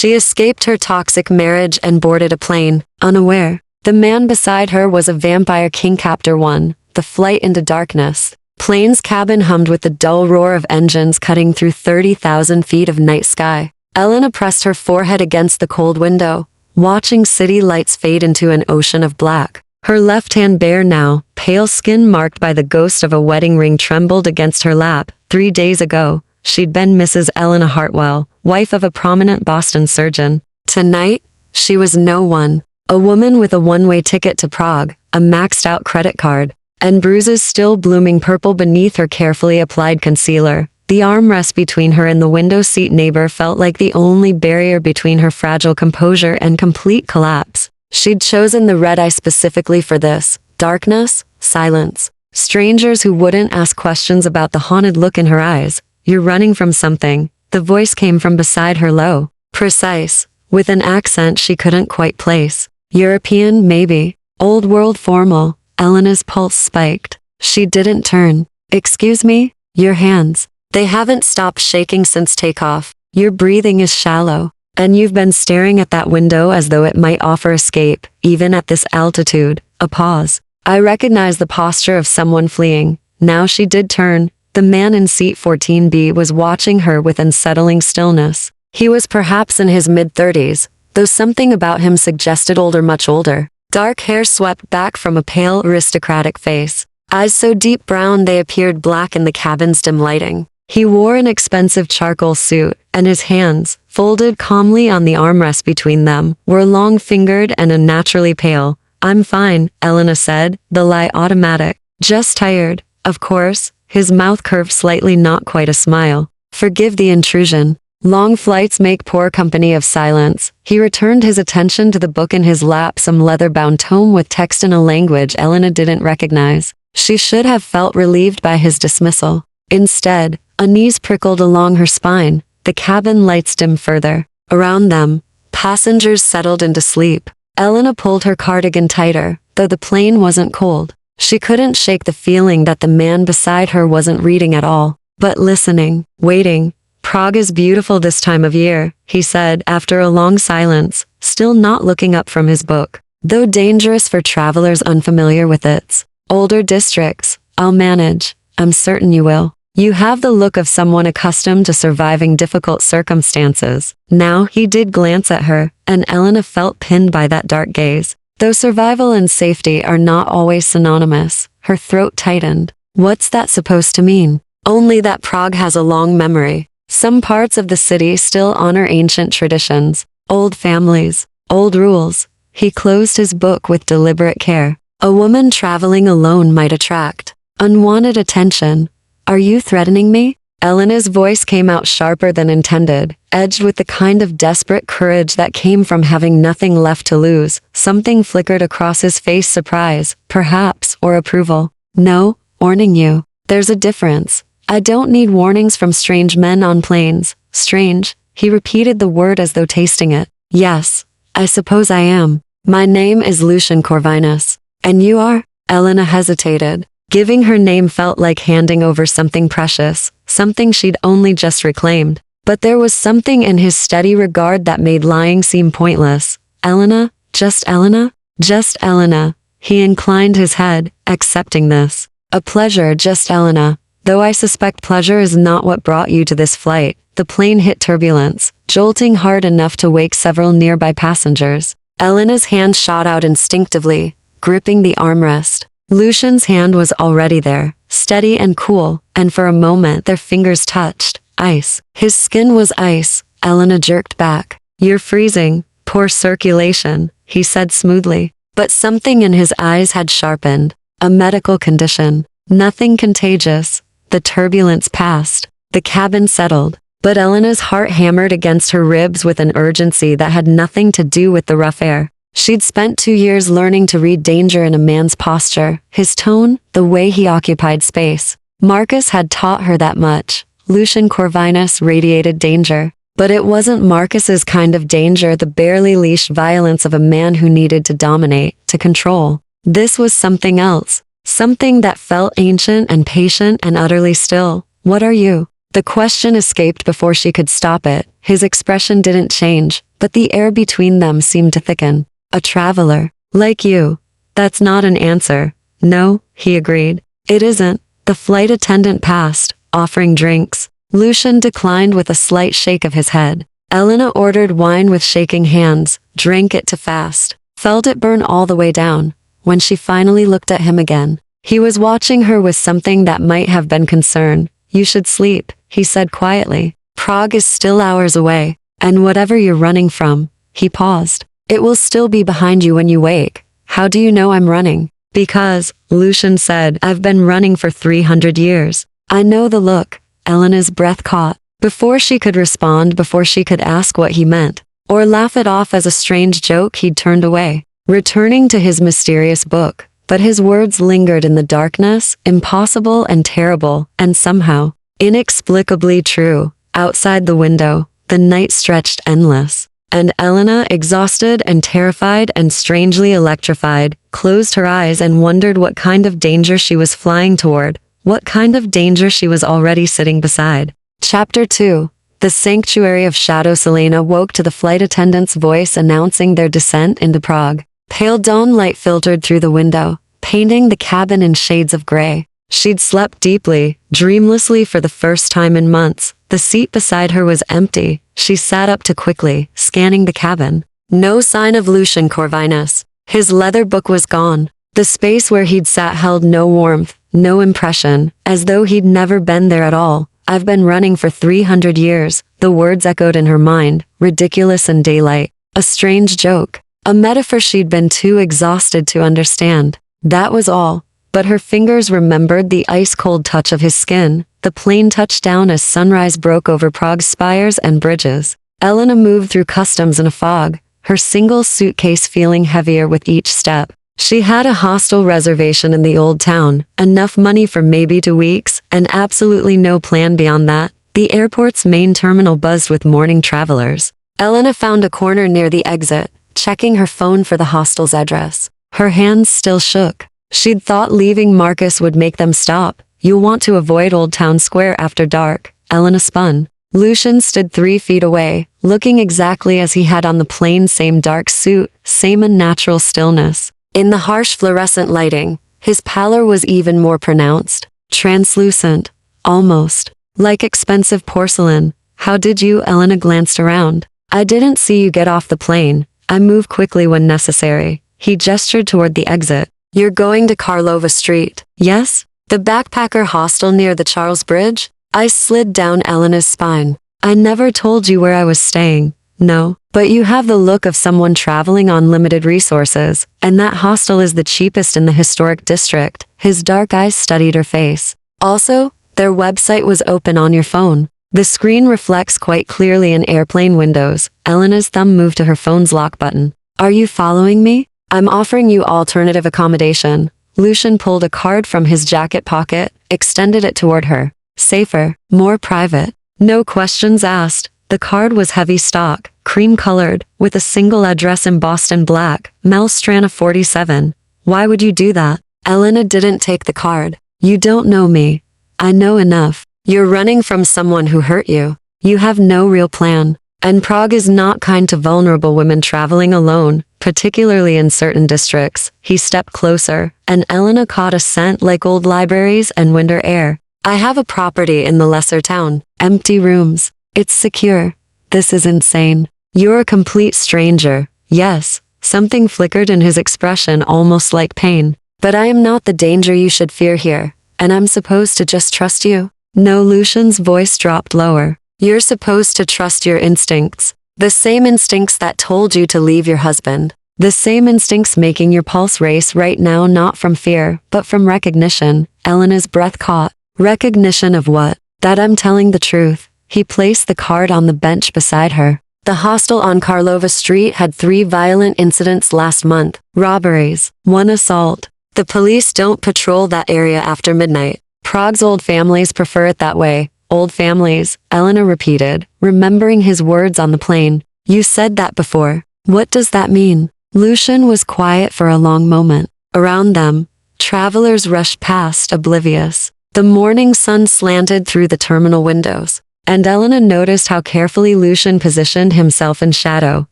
She escaped her toxic marriage and boarded a plane, unaware. The man beside her was a vampire king. Chapter 1, The Flight into Darkness. Plane's cabin hummed with the dull roar of engines cutting through 30,000 feet of night sky. Elena pressed her forehead against the cold window, watching city lights fade into an ocean of black. Her left hand bare now, pale skin marked by the ghost of a wedding ring trembled against her lap. 3 days ago, she'd been Mrs. Elena Hartwell, wife of a prominent Boston surgeon. Tonight, she was no one. A woman with a one-way ticket to Prague, a maxed-out credit card, and bruises still blooming purple beneath her carefully applied concealer. The armrest between her and the window seat neighbor felt like the only barrier between her fragile composure and complete collapse. She'd chosen the red eye specifically for this. Darkness, silence. Strangers who wouldn't ask questions about the haunted look in her eyes. You're running from something. The voice came from beside her, low, precise, with an accent she couldn't quite place. European, maybe. Old world, formal. Elena's pulse spiked. She didn't turn. Excuse me? Your hands. They haven't stopped shaking since takeoff. Your breathing is shallow. And you've been staring at that window as though it might offer escape, even at this altitude. A pause. I recognized the posture of someone fleeing. Now she did turn. The man in seat 14B was watching her with unsettling stillness. He was perhaps in his mid-30s, though something about him suggested older, much older. Dark hair swept back from a pale, aristocratic face. Eyes so deep brown they appeared black in the cabin's dim lighting. He wore an expensive charcoal suit, and his hands, folded calmly on the armrest between them, were long-fingered and unnaturally pale. I'm fine, Elena said, the lie automatic. Just tired, of course. His mouth curved slightly, not quite a smile. Forgive the intrusion. Long flights make poor company of silence. He returned his attention to the book in his lap, some leather-bound tome with text in a language Elena didn't recognize. She should have felt relieved by his dismissal. Instead, unease prickled along her spine. The cabin lights dimmed further. Around them, passengers settled into sleep. Elena pulled her cardigan tighter, though the plane wasn't cold. She couldn't shake the feeling that the man beside her wasn't reading at all, but listening, waiting. Prague is beautiful this time of year, he said after a long silence, still not looking up from his book. Though dangerous for travelers unfamiliar with its older districts, I'll manage. I'm certain you will. You have the look of someone accustomed to surviving difficult circumstances. Now he did glance at her, and Elena felt pinned by that dark gaze. Though survival and safety are not always synonymous, her throat tightened. What's that supposed to mean? Only that Prague has a long memory. Some parts of the city still honor ancient traditions, old families, old rules. He closed his book with deliberate care. A woman traveling alone might attract unwanted attention. Are you threatening me? Elena's voice came out sharper than intended, edged with the kind of desperate courage that came from having nothing left to lose. Something flickered across his face, surprise, perhaps, or approval. No, warning you. There's a difference. I don't need warnings from strange men on planes. Strange. He repeated the word as though tasting it. Yes, I suppose I am. My name is Lucian Corvinus. And you are? Elena hesitated. Giving her name felt like handing over something precious, something she'd only just reclaimed. But there was something in his steady regard that made lying seem pointless. Elena? Just Elena? Just Elena. He inclined his head, accepting this. A pleasure, just Elena. Though I suspect pleasure is not what brought you to this flight. The plane hit turbulence, jolting hard enough to wake several nearby passengers. Elena's hand shot out instinctively, gripping the armrest. Lucian's hand was already there, steady and cool, and for a moment their fingers touched. Ice. His skin was ice. Elena jerked back. You're freezing. Poor circulation, he said smoothly. But something in his eyes had sharpened. A medical condition. Nothing contagious. The turbulence passed. The cabin settled. But Elena's heart hammered against her ribs with an urgency that had nothing to do with the rough air. She'd spent 2 years learning to read danger in a man's posture, his tone, the way he occupied space. Marcus had taught her that much. Lucian Corvinus radiated danger. But it wasn't Marcus's kind of danger, the barely leashed violence of a man who needed to dominate, to control. This was something else. Something that felt ancient and patient and utterly still. What are you? The question escaped before she could stop it. His expression didn't change, but the air between them seemed to thicken. A traveler, like you. That's not an answer. No, he agreed. It isn't. The flight attendant passed, offering drinks. Lucian declined with a slight shake of his head. Elena ordered wine with shaking hands, drank it too fast, felt it burn all the way down. When she finally looked at him again, he was watching her with something that might have been concern. You should sleep, he said quietly. Prague is still hours away, and whatever you're running from, he paused. It will still be behind you when you wake. How do you know I'm running? Because, Lucian said, I've been running for 300 years. I know the look. Elena's breath caught. Before she could respond, before she could ask what he meant, or laugh it off as a strange joke, he'd turned away, returning to his mysterious book. But his words lingered in the darkness, impossible and terrible, and somehow, inexplicably true. Outside the window, the night stretched endless, and Elena, exhausted and terrified and strangely electrified, closed her eyes and wondered what kind of danger she was flying toward, what kind of danger she was already sitting beside. Chapter 2. The Sanctuary of Shadow. Selena woke to the flight attendant's voice announcing their descent into Prague. Pale dawn light filtered through the window, painting the cabin in shades of gray. She'd slept deeply, dreamlessly for the first time in months. The seat beside her was empty. She sat up too quickly, scanning the cabin. No sign of Lucian Corvinus. His leather book was gone. The space where he'd sat held no warmth, no impression, as though he'd never been there at all. I've been running for 300 years, the words echoed in her mind, ridiculous in daylight. A strange joke. A metaphor she'd been too exhausted to understand. That was all. But her fingers remembered the ice-cold touch of his skin. The plane touched down as sunrise broke over Prague's spires and bridges. Elena moved through customs in a fog, her single suitcase feeling heavier with each step. She had a hostel reservation in the old town, enough money for maybe 2 weeks, and absolutely no plan beyond that. The airport's main terminal buzzed with morning travelers. Elena found a corner near the exit, checking her phone for the hostel's address. Her hands still shook. She'd thought leaving Marcus would make them stop. You'll want to avoid Old Town Square after dark. Elena spun. Lucian stood 3 feet away, looking exactly as he had on the plane, same dark suit, same unnatural stillness. In the harsh fluorescent lighting, his pallor was even more pronounced, translucent, almost like expensive porcelain. How did you? Elena glanced around. I didn't see you get off the plane. I move quickly when necessary. He gestured toward the exit. You're going to Karlova Street. Yes? The backpacker hostel near the Charles Bridge? I slid down Elena's spine. I never told you where I was staying. No, but you have the look of someone traveling on limited resources, and that hostel is the cheapest in the historic district. His dark eyes studied her face. Also, their website was open on your phone. The screen reflects quite clearly in airplane windows. Elena's thumb moved to her phone's lock button. Are you following me? I'm offering you alternative accommodation. Lucian pulled a card from his jacket pocket, extended it toward her. Safer, more private. No questions asked. The card was heavy stock, cream-colored, with a single address embossed in black, Melstrana 47. Why would you do that? Elena didn't take the card. You don't know me. I know enough. You're running from someone who hurt you. You have no real plan. And Prague is not kind to vulnerable women traveling alone, particularly in certain districts. He stepped closer, and Elena caught a scent like old libraries and winter air. I have a property in the lesser town. Empty rooms. It's secure. This is insane. You're a complete stranger. Yes. Something flickered in his expression, almost like pain. But I am not the danger you should fear here. And I'm supposed to just trust you? No. Lucian's voice dropped lower. You're supposed to trust your instincts. The same instincts that told you to leave your husband. The same instincts making your pulse race right now, not from fear, but from recognition. Elena's breath caught. Recognition of what? That I'm telling the truth. He placed the card on the bench beside her. The hostel on Karlova Street had 3 violent incidents last month. Robberies. 1 assault. The police don't patrol that area after midnight. Prague's old families prefer it that way. Old families, Elena repeated, remembering his words on the plane. You said that before. What does that mean? Lucian was quiet for a long moment. Around them, travelers rushed past, oblivious. The morning sun slanted through the terminal windows. And Elena noticed how carefully Lucian positioned himself in shadow.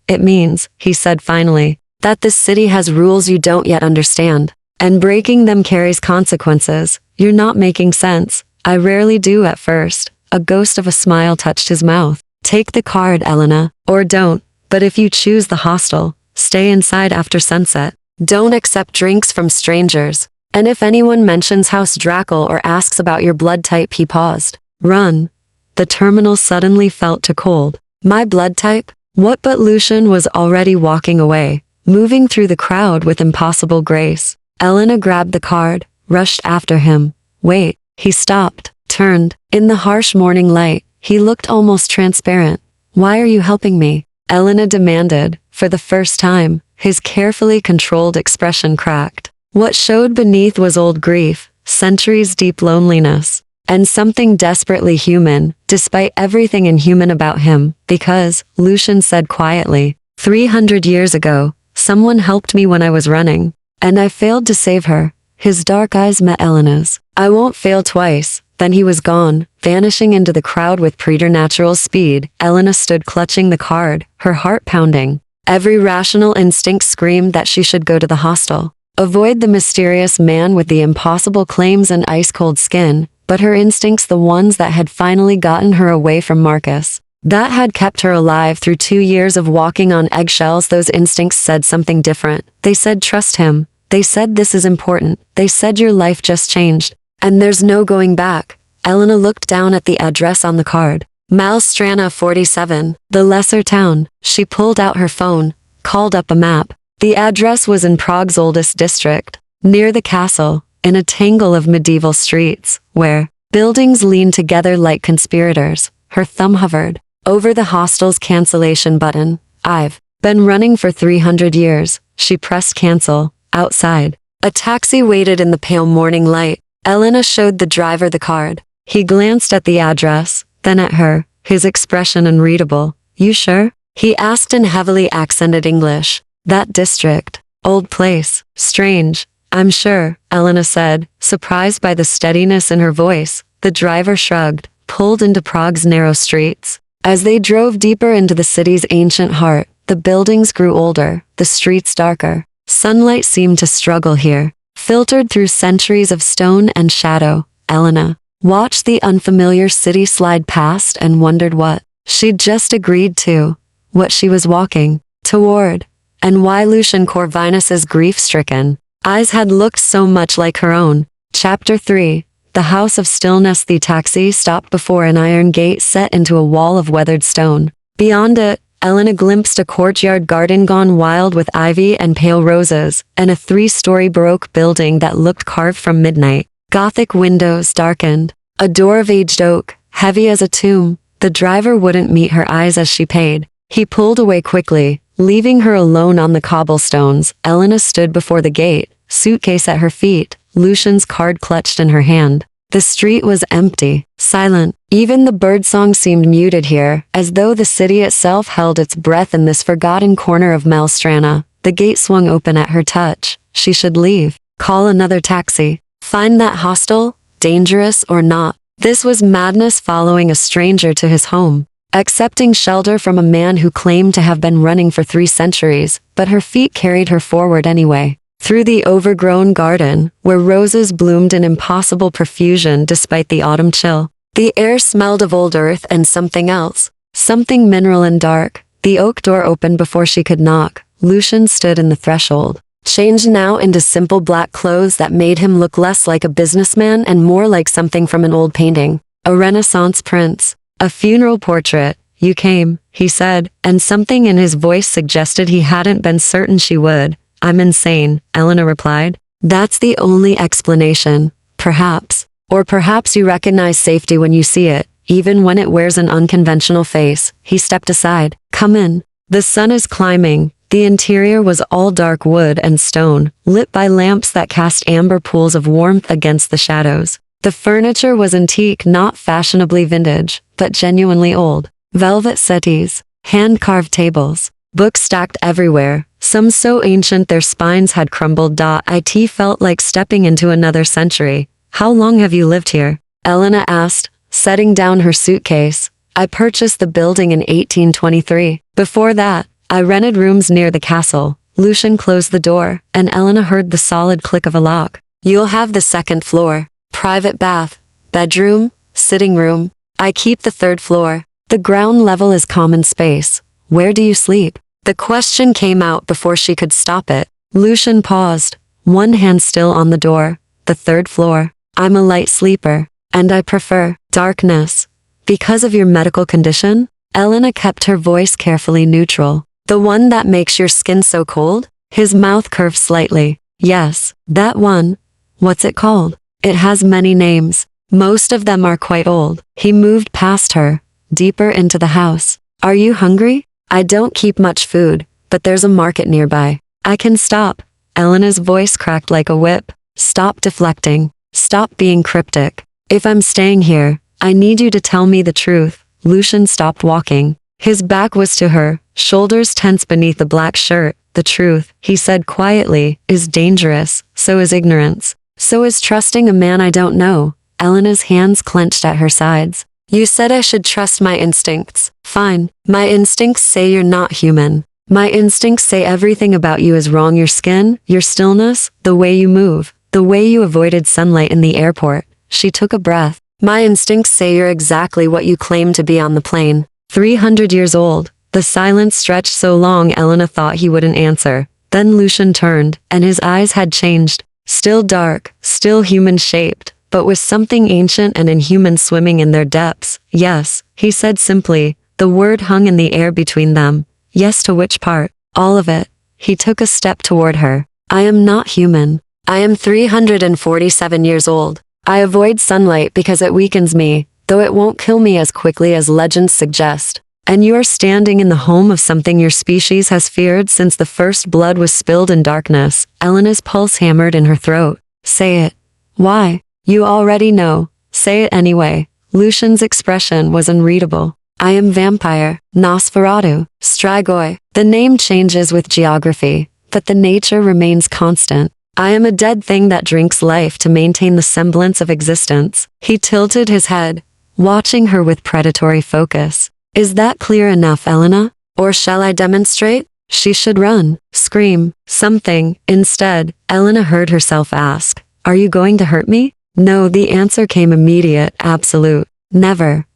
It means, he said finally, that this city has rules you don't yet understand. And breaking them carries consequences. You're not making sense. I rarely do at first. A ghost of a smile touched his mouth. Take the card, Elena. Or don't. But if you choose the hostel, stay inside after sunset. Don't accept drinks from strangers. And if anyone mentions House Drackle or asks about your blood type, he paused. Run. The terminal suddenly felt too cold. My blood type? What? But Lucian was already walking away, moving through the crowd with impossible grace. Elena grabbed the card, rushed after him. Wait. He stopped, turned. In the harsh morning light, he looked almost transparent. Why are you helping me? Elena demanded. For the first time, his carefully controlled expression cracked. What showed beneath was old grief, centuries-deep loneliness, and something desperately human, despite everything inhuman about him, because, Lucian said quietly, 300 years ago, someone helped me when I was running, and I failed to save her. His dark eyes met Elena's. I won't fail twice. Then he was gone, vanishing into the crowd with preternatural speed. Elena stood clutching the card, her heart pounding. Every rational instinct screamed that she should go to the hostel. Avoid the mysterious man with the impossible claims and ice-cold skin, but her instincts, the ones that had finally gotten her away from Marcus, that had kept her alive through 2 years of walking on eggshells, those instincts said something different. They said trust him. They said this is important. They said your life just changed. And there's no going back. Elena looked down at the address on the card. Malstrana 47, the lesser town. She pulled out her phone, called up a map. The address was in Prague's oldest district, near the castle, in a tangle of medieval streets, where buildings leaned together like conspirators. Her thumb hovered over the hostel's cancellation button. I've been running for 300 years. She pressed cancel. Outside, a taxi waited in the pale morning light. Elena showed the driver the card. He glanced at the address, then at her, his expression unreadable. You sure? He asked in heavily accented English. That district. Old place. Strange. I'm sure, Elena said, surprised by the steadiness in her voice. The driver shrugged, pulled into Prague's narrow streets. As they drove deeper into the city's ancient heart, the buildings grew older, the streets darker. Sunlight seemed to struggle here, filtered through centuries of stone and shadow. Elena watched the unfamiliar city slide past and wondered what she'd just agreed to, what she was walking toward, and why Lucian Corvinus's grief-stricken eyes had looked so much like her own. Chapter 3. The House of Stillness. The taxi stopped before an iron gate set into a wall of weathered stone. Beyond it, Elena glimpsed a courtyard garden gone wild with ivy and pale roses, and a 3-story Baroque building that looked carved from midnight. Gothic windows darkened. A door of aged oak, heavy as a tomb. The driver wouldn't meet her eyes as she paid. He pulled away quickly, leaving her alone on the cobblestones. Elena stood before the gate, suitcase at her feet, Lucian's card clutched in her hand. The street was empty, silent. Even the birdsong seemed muted here, as though the city itself held its breath in this forgotten corner of Malstrana. The gate swung open at her touch. She should leave. Call another taxi. Find that hostel, dangerous or not. This was madness, following a stranger to his home, accepting shelter from a man who claimed to have been running for 3 centuries, but her feet carried her forward anyway. Through the overgrown garden, where roses bloomed in impossible profusion despite the autumn chill. The air smelled of old earth and something else, something mineral and dark. The oak door opened before she could knock. Lucian stood in the threshold, changed now into simple black clothes that made him look less like a businessman and more like something from an old painting. A Renaissance prince. A funeral portrait. You came, he said, and something in his voice suggested he hadn't been certain she would. I'm insane, Elena replied. That's the only explanation. Perhaps. Or perhaps you recognize safety when you see it, even when it wears an unconventional face. He stepped aside. Come in. The sun is climbing. The interior was all dark wood and stone, lit by lamps that cast amber pools of warmth against the shadows. The furniture was antique, not fashionably vintage, but genuinely old. Velvet settees, hand-carved tables, books stacked everywhere, some so ancient their spines had crumbled. It felt like stepping into another century. How long have you lived here? Elena asked, setting down her suitcase. I purchased the building in 1823. Before that, I rented rooms near the castle. Lucian closed the door, and Elena heard the solid click of a lock. You'll have the second floor. Private bath, bedroom, sitting room. I keep the third floor. The ground level is common space. Where do you sleep? The question came out before she could stop it. Lucian paused, one hand still on the door. The third floor. I'm a light sleeper, and I prefer darkness. Because of your medical condition? Elena kept her voice carefully neutral. The one that makes your skin so cold? His mouth curved slightly. Yes, that one. What's it called? It has many names. Most of them are quite old. He moved past her, deeper into the house. Are you hungry? I don't keep much food, but there's a market nearby. I can stop. Elena's voice cracked like a whip. Stop deflecting. Stop being cryptic. If I'm staying here, I need you to tell me the truth. Lucian stopped walking. His back was to her, shoulders tense beneath the black shirt. The truth, he said quietly, is dangerous. So is ignorance. So is trusting a man I don't know. Elena's hands clenched at her sides. You said I should trust my instincts. Fine. My instincts say you're not human. My instincts say everything about you is wrong. Your skin, your stillness, the way you move, the way you avoided sunlight in the airport. She took a breath. My instincts say you're exactly what you claim to be on the plane. 300 years old. The silence stretched so long Elena thought he wouldn't answer. Then Lucian turned, and his eyes had changed. Still dark, still human-shaped, but with something ancient and inhuman swimming in their depths. Yes, he said simply. The word hung in the air between them. Yes, to which part? All of it. He took a step toward her. I am not human. I am 347 years old. I avoid sunlight because it weakens me, though it won't kill me as quickly as legends suggest. And you are standing in the home of something your species has feared since the first blood was spilled in darkness. Elena's pulse hammered in her throat. Say it. Why? You already know. Say it anyway. Lucian's expression was unreadable. I am vampire, Nosferatu, Strigoi. The name changes with geography, but the nature remains constant. I am a dead thing that drinks life to maintain the semblance of existence. He tilted his head, watching her with predatory focus. Is that clear enough, Elena? Or shall I demonstrate? She should run, scream, something. Instead, Elena heard herself ask, Are you going to hurt me? No, the answer came immediate, absolute. Never.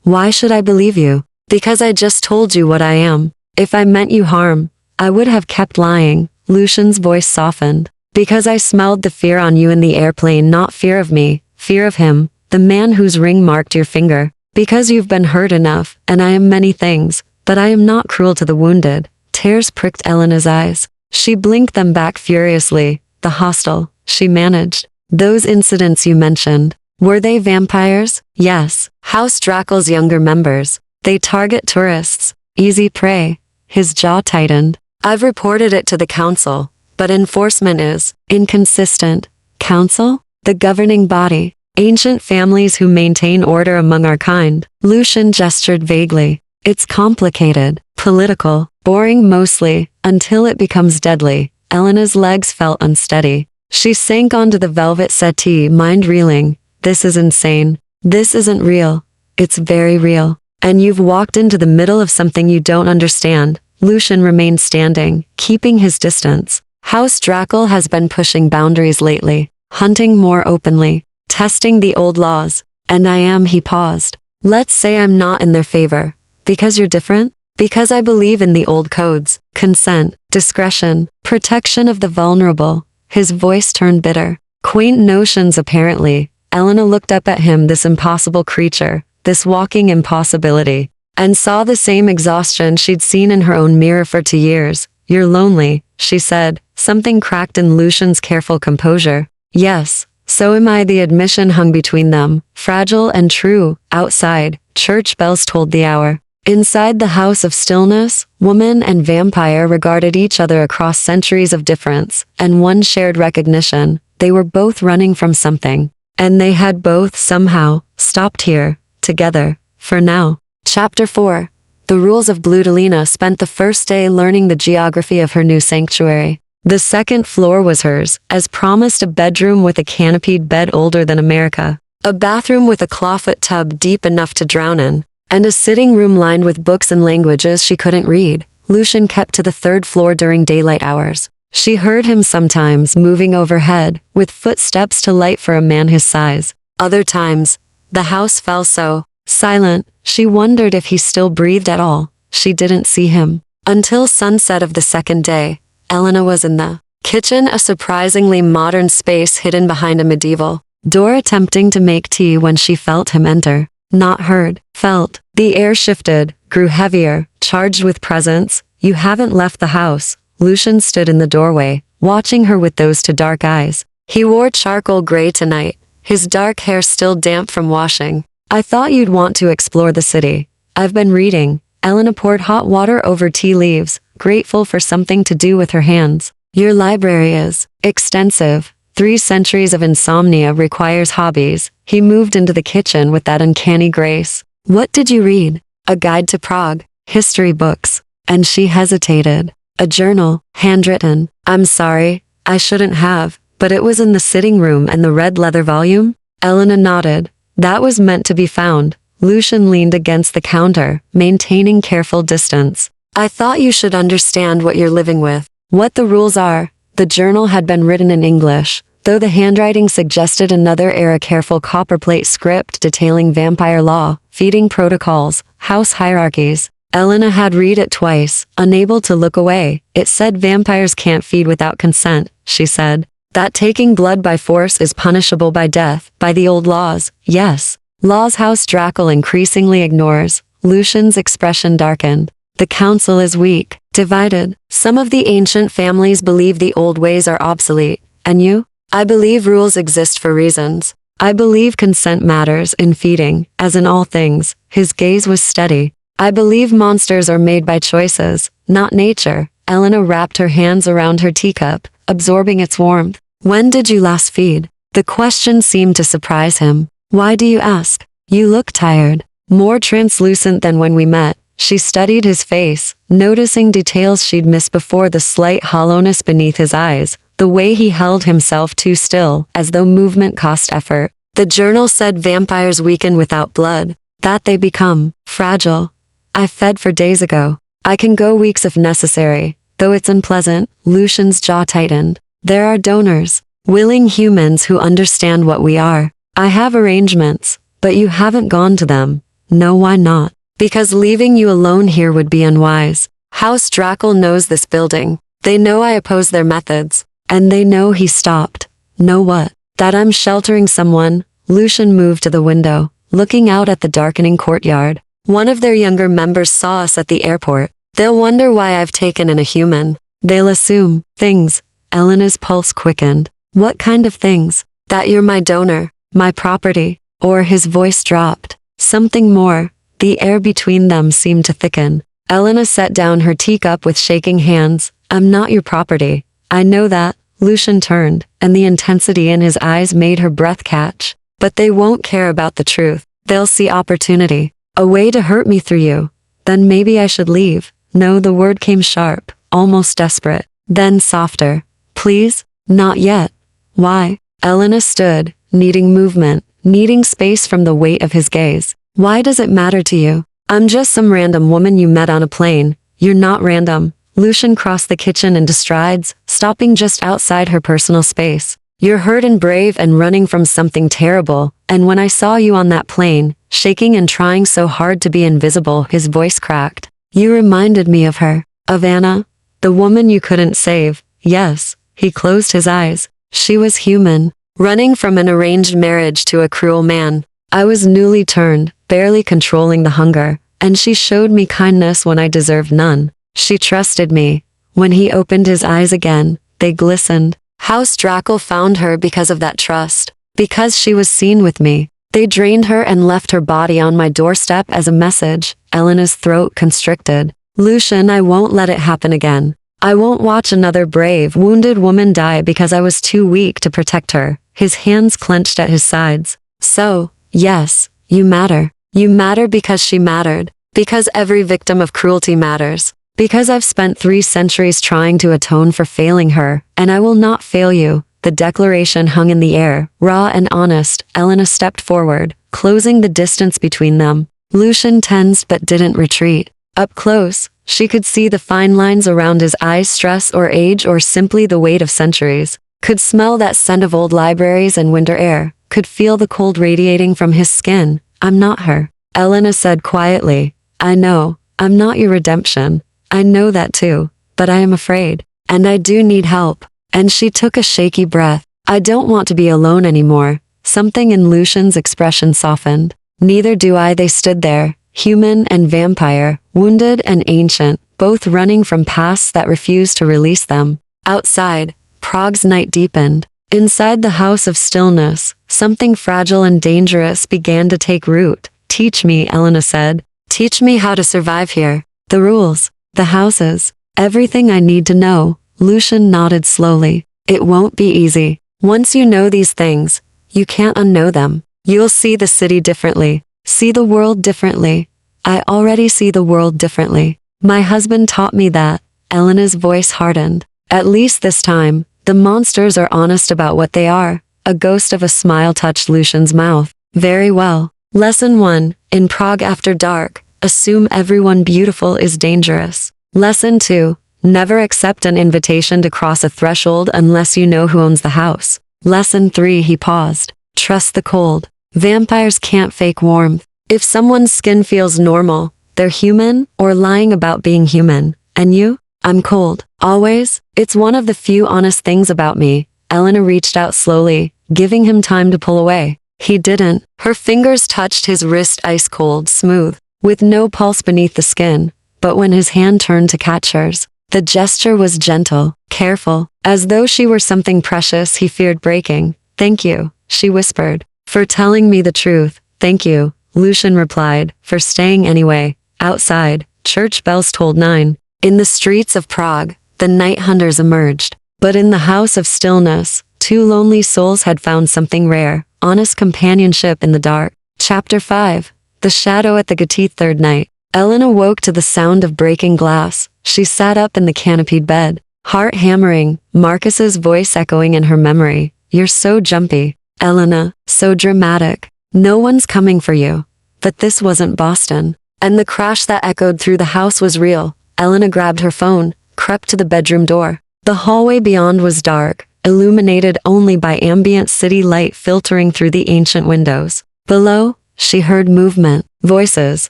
Why should I believe you? Because I just told you what I am. If I meant you harm, I would have kept lying. Lucian's voice softened. Because I smelled the fear on you in the airplane, not fear of me, fear of him, the man whose ring marked your finger. Because you've been hurt enough, and I am many things, but I am not cruel to the wounded. Tears pricked Elena's eyes. She blinked them back furiously. The hostel, she managed. Those incidents you mentioned, were they vampires? Yes. House Dracul's younger members. They target tourists. Easy prey. His jaw tightened. I've reported it to the council, but enforcement is inconsistent. Council? The governing body. Ancient families who maintain order among our kind. Lucian gestured vaguely. It's complicated, political, boring mostly, until it becomes deadly. Elena's legs felt unsteady. She sank onto the velvet settee, mind reeling. This is insane. This isn't real. It's very real. And you've walked into the middle of something you don't understand. Lucian remained standing, keeping his distance. House Dracul has been pushing boundaries lately, hunting more openly, testing the old laws. And he paused. Let's say I'm not in their favor. Because you're different? Because I believe in the old codes, consent, discretion, protection of the vulnerable. His voice turned bitter. Quaint notions apparently. Elena looked up at him, this impossible creature, this walking impossibility, and saw the same exhaustion she'd seen in her own mirror for 2 years. You're lonely, she said. Something cracked in Lucian's careful composure. Yes, so am I. The admission hung between them, fragile and true. Outside, church bells told the hour. Inside the house of stillness, woman and vampire regarded each other across centuries of difference, and one shared recognition. They were both running from something. And they had both somehow stopped here, together, for now. Chapter 4. The rules of Bludelina spent the first day learning the geography of her new sanctuary. The second floor was hers, as promised, a bedroom with a canopied bed older than America, a bathroom with a clawfoot tub deep enough to drown in, and a sitting room lined with books in languages she couldn't read. Lucian kept to the third floor during daylight hours. She heard him sometimes moving overhead, with footsteps too light for a man his size. Other times, the house fell so silent, she wondered if he still breathed at all. She didn't see him. Until sunset of the second day, Elena was in the kitchen, a surprisingly modern space hidden behind a medieval door, attempting to make tea when she felt him enter. Not heard, felt. The air shifted, grew heavier, charged with presence. You haven't left the house. Lucian stood in the doorway, watching her with those two dark eyes. He wore charcoal gray tonight, his dark hair still damp from washing. I thought you'd want to explore the city. I've been reading. Elena poured hot water over tea leaves, grateful for something to do with her hands. Your library is extensive. 3 centuries of insomnia requires hobbies. He moved into the kitchen with that uncanny grace. What did you read? A guide to Prague, history books. And she hesitated. A journal, handwritten. I'm sorry, I shouldn't have, but it was in the sitting room and the red leather volume? Elena nodded. That was meant to be found. Lucian leaned against the counter, maintaining careful distance. I thought you should understand what you're living with, what the rules are. The journal had been written in English, though the handwriting suggested another era, careful copperplate script detailing vampire law, feeding protocols, house hierarchies. Elena had read it twice, unable to look away. It said vampires can't feed without consent, she said. That taking blood by force is punishable by death, by the old laws, yes. Laws House Drackle increasingly ignores. Lucian's expression darkened. The council is weak, divided. Some of the ancient families believe the old ways are obsolete. And you? I believe rules exist for reasons. I believe consent matters in feeding, as in all things. His gaze was steady. I believe monsters are made by choices, not nature. Elena wrapped her hands around her teacup, absorbing its warmth. When did you last feed? The question seemed to surprise him. Why do you ask? You look tired. More translucent than when we met. She studied his face, noticing details she'd missed before, the slight hollowness beneath his eyes, the way he held himself too still, as though movement cost effort. The journal said vampires weaken without blood, that they become fragile. I fed for days ago. I can go weeks if necessary, though it's unpleasant. Lucian's jaw tightened. There are donors, willing humans who understand what we are. I have arrangements, but you haven't gone to them. No, why not? Because leaving you alone here would be unwise. House Drackle knows this building. They know I oppose their methods. And they know he stopped. Know what? That I'm sheltering someone. Lucian moved to the window, looking out at the darkening courtyard. One of their younger members saw us at the airport. They'll wonder why I've taken in a human. They'll assume things. Elena's pulse quickened. What kind of things? That you're my donor, my property. Or his voice dropped. Something more. The air between them seemed to thicken. Elena set down her teacup with shaking hands. I'm not your property. I know that. Lucian turned, and the intensity in his eyes made her breath catch. But they won't care about the truth. They'll see opportunity. A way to hurt me through you. Then maybe I should leave. No, the word came sharp, almost desperate. Then softer. Please? Not yet. Why? Elena stood, needing movement, needing space from the weight of his gaze. Why does it matter to you? I'm just some random woman you met on a plane. You're not random. Lucian crossed the kitchen into strides, stopping just outside her personal space. You're hurt and brave and running from something terrible, and when I saw you on that plane, shaking and trying so hard to be invisible, his voice cracked. You reminded me of her. Of Anna? The woman you couldn't save. Yes. He closed his eyes. She was human, running from an arranged marriage to a cruel man. I was newly turned, barely controlling the hunger, and she showed me kindness when I deserved none. She trusted me. When he opened his eyes again, they glistened. House Drackle found her because of that trust. Because she was seen with me. They drained her and left her body on my doorstep as a message. Elena's throat constricted. Lucian, I won't let it happen again. I won't watch another brave, wounded woman die because I was too weak to protect her. His hands clenched at his sides. So, yes, you matter. You matter because she mattered. Because every victim of cruelty matters. Because I've spent 3 centuries trying to atone for failing her, and I will not fail you. The declaration hung in the air, raw and honest. Elena stepped forward, closing the distance between them. Lucian tensed but didn't retreat. Up close, she could see the fine lines around his eyes, stress or age or simply the weight of centuries. Could smell that scent of old libraries and winter air. Could feel the cold radiating from his skin. I'm not her, Elena said quietly. I know, I'm not your redemption. I know that too, but I am afraid. And I do need help. And she took a shaky breath. I don't want to be alone anymore. Something in Lucian's expression softened. Neither do I. They stood there, human and vampire, wounded and ancient, both running from pasts that refused to release them. Outside, Prague's night deepened. Inside the house of stillness, something fragile and dangerous began to take root. Teach me, Elena said. Teach me how to survive here. The rules, the houses, everything I need to know. Lucian nodded slowly. It won't be easy. Once you know these things, you can't unknow them. You'll see the city differently. See the world differently. I already see the world differently. My husband taught me that. Elena's voice hardened. At least this time, the monsters are honest about what they are. A ghost of a smile touched Lucian's mouth. Very well. Lesson 1. In Prague after dark, assume everyone beautiful is dangerous. Lesson 2. Never accept an invitation to cross a threshold unless you know who owns the house. Lesson 3. He paused. Trust the cold. Vampires can't fake warmth. If someone's skin feels normal, they're human or lying about being human. And you? I'm cold. Always. It's one of the few honest things about me. Elena reached out slowly, giving him time to pull away. He didn't. Her fingers touched his wrist ice cold, smooth, with no pulse beneath the skin. But when his hand turned to catch hers, the gesture was gentle, careful, as though she were something precious he feared breaking. Thank you, she whispered. For telling me the truth. Thank you, Lucian replied, for staying anyway. Outside, church bells tolled 9. In the streets of Prague, the night hunters emerged. But in the house of stillness, 2 lonely souls had found something rare, honest companionship in the dark. Chapter 5. The Shadow at the Gothic. Third night. Elena woke to the sound of breaking glass. She sat up in the canopied bed, heart hammering, Marcus's voice echoing in her memory. You're so jumpy, Elena, so dramatic. No one's coming for you. But this wasn't Boston. And the crash that echoed through the house was real. Elena grabbed her phone, crept to the bedroom door. The hallway beyond was dark, illuminated only by ambient city light filtering through the ancient windows. Below, she heard movement, voices,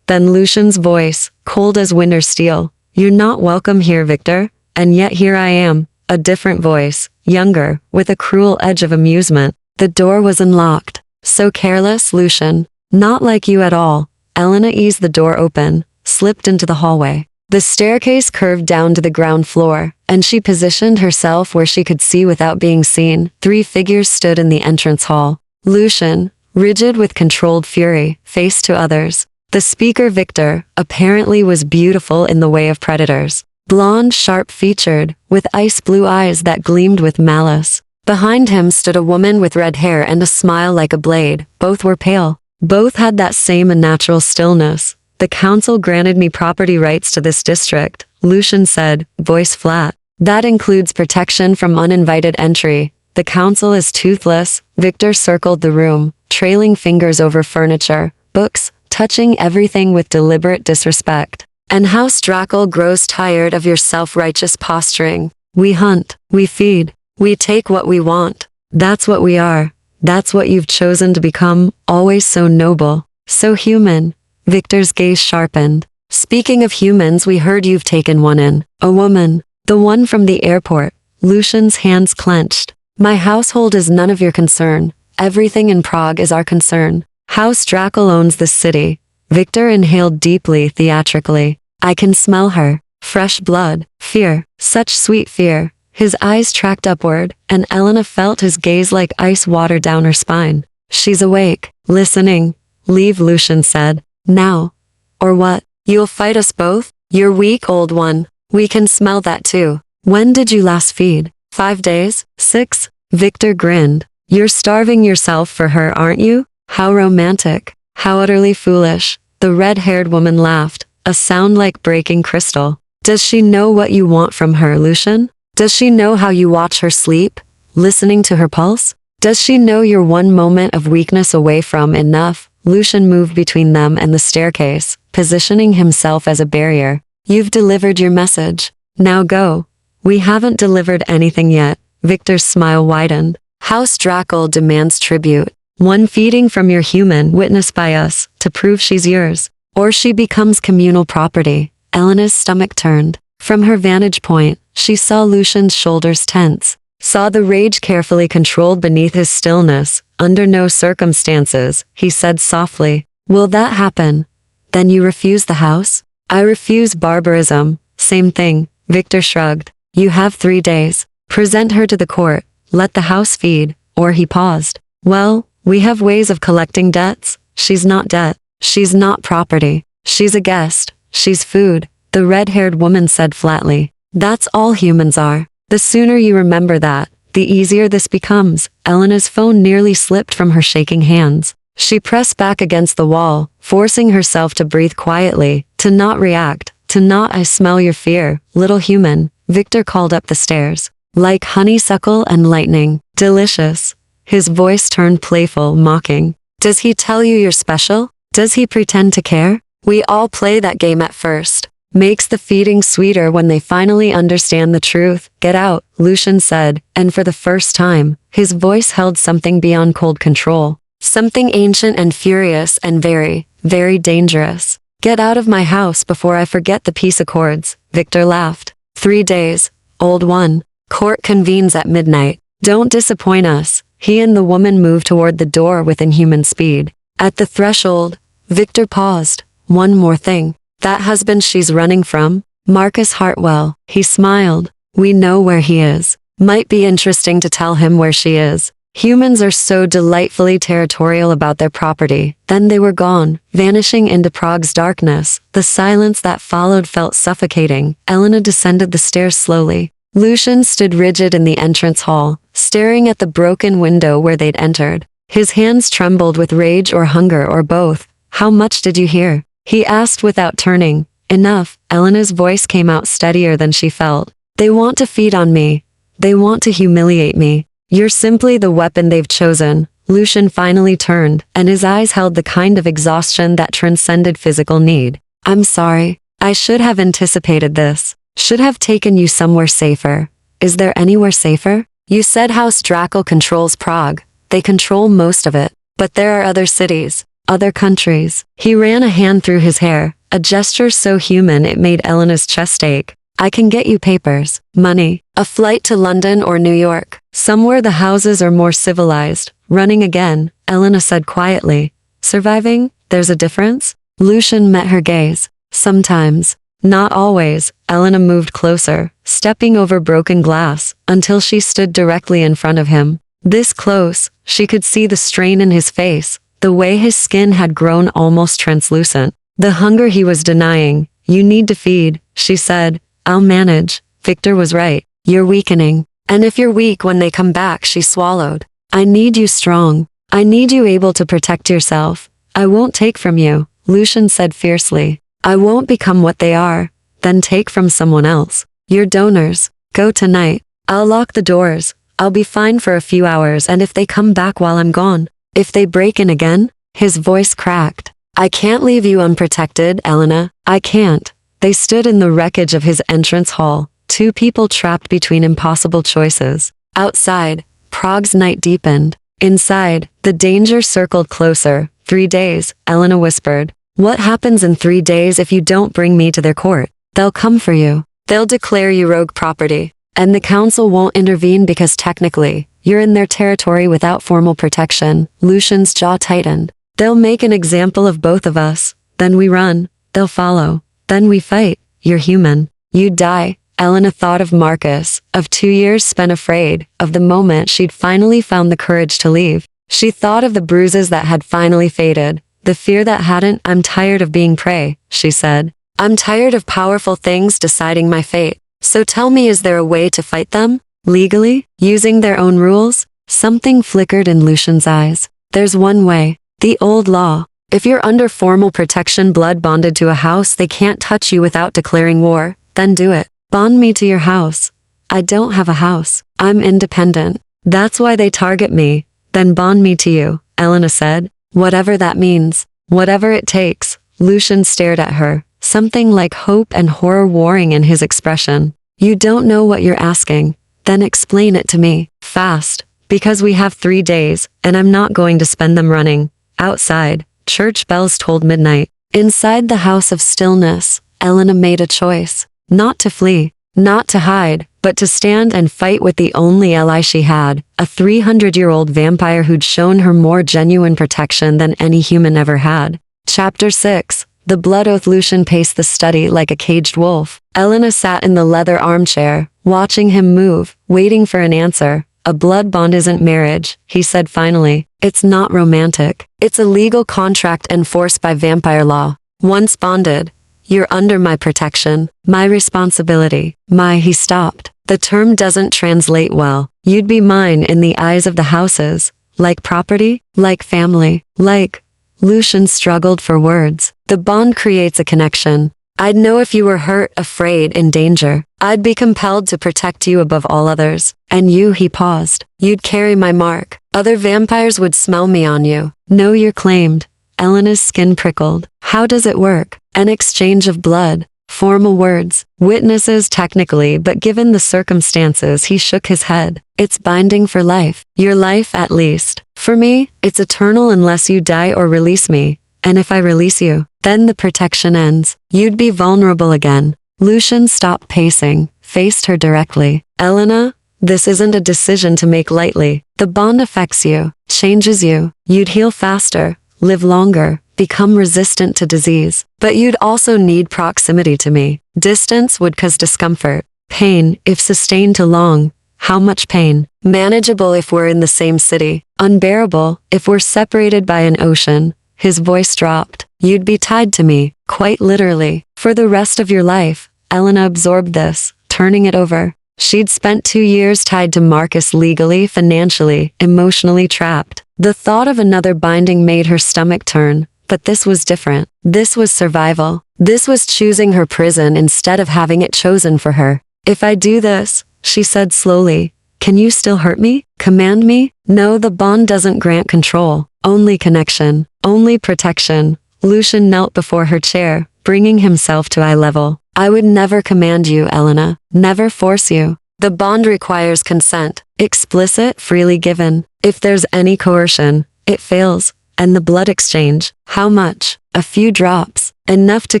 then Lucian's voice, cold as winter steel. You're not welcome here, Victor. And yet here I am, a different voice, younger, with a cruel edge of amusement. The door was unlocked. So careless, Lucian. Not like you at all. Elena eased the door open, slipped into the hallway. The staircase curved down to the ground floor, and she positioned herself where she could see without being seen. 3 figures stood in the entrance hall. Lucian, rigid with controlled fury, faced to others. The speaker, Victor, apparently was beautiful in the way of predators. Blonde, sharp-featured, with ice-blue eyes that gleamed with malice. Behind him stood a woman with red hair and a smile like a blade. Both were pale. Both had that same unnatural stillness. The council granted me property rights to this district, Lucian said, voice flat. That includes protection from uninvited entry. The council is toothless. Victor circled the room, trailing fingers over furniture, books, touching everything with deliberate disrespect. And House Drackle grows tired of your self-righteous posturing. We hunt, we feed, we take what we want. That's what we are. That's what you've chosen to become, always so noble, so human. Victor's gaze sharpened. Speaking of humans, we heard you've taken one in. A woman. The one from the airport. Lucian's hands clenched. My household is none of your concern. Everything in Prague is our concern. House Drackle owns this city. Victor inhaled deeply, theatrically. I can smell her. Fresh blood. Fear. Such sweet fear. His eyes tracked upward, and Elena felt his gaze like ice water down her spine. She's awake. Listening. Leave, Lucian said. Now. Or what? You'll fight us both? You're weak, old one. We can smell that too. When did you last feed? 5 days? 6? Victor grinned. You're starving yourself for her, aren't you? How romantic. How utterly foolish. The red-haired woman laughed, a sound like breaking crystal. Does she know what you want from her, Lucian? Does she know how you watch her sleep? Listening to her pulse? Does she know you're one moment of weakness away from enough? Lucian moved between them and the staircase, positioning himself as a barrier. You've delivered your message. Now go. We haven't delivered anything yet. Victor's smile widened. House Drackle demands tribute. One feeding from your human witnessed by us, to prove she's yours. Or she becomes communal property. Elena's stomach turned. From her vantage point, she saw Lucian's shoulders tense, saw the rage carefully controlled beneath his stillness. Under no circumstances, he said softly, will that happen? Then you refuse the house? I refuse barbarism. Same thing. Victor shrugged. You have 3 days. Present her to the court. Let the house feed. Or he paused. Well, we have ways of collecting debts. She's not debt. She's not property. She's a guest. She's food. The red-haired woman said flatly. That's all humans are. The sooner you remember that, the easier this becomes. Elena's phone nearly slipped from her shaking hands. She pressed back against the wall, forcing herself to breathe quietly, to not react, to not I smell your fear, little human. Victor called up the stairs. Like honeysuckle and lightning. Delicious. His voice turned playful, mocking. Does he tell you you're special? Does he pretend to care? We all play that game at first. Makes the feeding sweeter when they finally understand the truth. Get out, Lucian said, and for the first time, his voice held something beyond cold control. Something ancient and furious and very, very dangerous. Get out of my house before I forget the peace accords. Victor laughed. 3 days. Old one. Court convenes at midnight. Don't disappoint us. He and the woman moved toward the door with inhuman speed. At the threshold, Victor paused. One more thing. That husband she's running from? Marcus Hartwell. He smiled. We know where he is. Might be interesting to tell him where she is. Humans are so delightfully territorial about their property. Then they were gone, vanishing into Prague's darkness. The silence that followed felt suffocating. Elena descended the stairs slowly. Lucian stood rigid in the entrance hall, staring at the broken window where they'd entered. His hands trembled with rage or hunger or both. How much did you hear? He asked without turning. Enough. Elena's voice came out steadier than she felt. They want to feed on me. They want to humiliate me. You're simply the weapon they've chosen. Lucian finally turned, and his eyes held the kind of exhaustion that transcended physical need. I'm sorry. I should have anticipated this. Should have taken you somewhere safer. Is there anywhere safer? You said House Drackle controls Prague. They control most of it. But there are other cities. Other countries. He ran a hand through his hair, a gesture so human it made Elena's chest ache. I can get you papers, money, a flight to London or New York. Somewhere the houses are more civilized. Running again, Elena said quietly. Surviving? There's a difference? Lucian met her gaze. Sometimes. Not always. Elena moved closer, stepping over broken glass, until she stood directly in front of him. This close, she could see the strain in his face, the way his skin had grown almost translucent. The hunger he was denying. You need to feed, she said. I'll manage. Victor was right. You're weakening. And if you're weak when they come back, she swallowed. I need you strong. I need you able to protect yourself. I won't take from you, Lucian said fiercely. I won't become what they are. Then take from someone else. Your donors. Go tonight. I'll lock the doors. I'll be fine for a few hours, and if they come back while I'm gone, if they break in again, his voice cracked. I can't leave you unprotected, Elena. I can't. They stood in the wreckage of his entrance hall, two people trapped between impossible choices. Outside, Prague's night deepened. Inside, the danger circled closer. 3 days, Elena whispered. What happens in 3 days if you don't bring me to their court? They'll come for you. They'll declare you rogue property. And the council won't intervene because technically, you're in their territory without formal protection. Lucian's jaw tightened. They'll make an example of both of us. Then we run. They'll follow. Then we fight. You're human. You'd die. Elena thought of Marcus, of 2 years spent afraid, of the moment she'd finally found the courage to leave. She thought of the bruises that had finally faded, the fear that hadn't. I'm tired of being prey, she said. I'm tired of powerful things deciding my fate. So tell me, is there a way to fight them? Legally? Using their own rules? Something flickered in Lucian's eyes. There's one way. The old law. If you're under formal protection, blood bonded to a house, they can't touch you without declaring war. Then do it. Bond me to your house. I don't have a house. I'm independent. That's why they target me. Then bond me to you, Elena said. Whatever that means. Whatever it takes. Lucian stared at her, something like hope and horror warring in his expression. You don't know what you're asking. Then explain it to me. Fast. Because we have 3 days, and I'm not going to spend them running. Outside, church bells tolled midnight. Inside the house of stillness, Elena made a choice. Not to flee, not to hide, but to stand and fight with the only ally she had, a 300-year-old vampire who'd shown her more genuine protection than any human ever had. Chapter 6. The blood oath. Lucian paced the study like a caged wolf. Elena sat in the leather armchair, watching him move, waiting for an answer. A blood bond isn't marriage, he said finally. It's not romantic. It's a legal contract enforced by vampire law. Once bonded, you're under my protection, my responsibility, he stopped. The term doesn't translate well. You'd be mine in the eyes of the houses. Like property, like family, like... Lucian struggled for words. The bond creates a connection. I'd know if you were hurt, afraid, in danger. I'd be compelled to protect you above all others. And you, he paused. You'd carry my mark. Other vampires would smell me on you. Know you're claimed. Elena's skin prickled. How does it work? An exchange of blood. Formal words. Witnesses technically, but given the circumstances, he shook his head. It's binding for life. Your life at least. For me, it's eternal unless you die or release me. And if I release you, then the protection ends. You'd be vulnerable again. Lucian stopped pacing, faced her directly. Elena, this isn't a decision to make lightly. The bond affects you, changes you. You'd heal faster, live longer, become resistant to disease. But you'd also need proximity to me. Distance would cause discomfort. Pain, if sustained too long. How much pain? Manageable if we're in the same city. Unbearable if we're separated by an ocean. His voice dropped. You'd be tied to me, quite literally, for the rest of your life. Elena absorbed this, turning it over. She'd spent 2 years tied to Marcus legally, financially, emotionally trapped. The thought of another binding made her stomach turn, but this was different. This was survival. This was choosing her prison instead of having it chosen for her. If I do this, she said slowly, can you still hurt me? Command me? No, the bond doesn't grant control. Only connection. Only protection. Lucian knelt before her chair, bringing himself to eye level. I would never command you, Elena. Never force you. The bond requires consent. Explicit, freely given. If there's any coercion, it fails. And the blood exchange. How much? A few drops. Enough to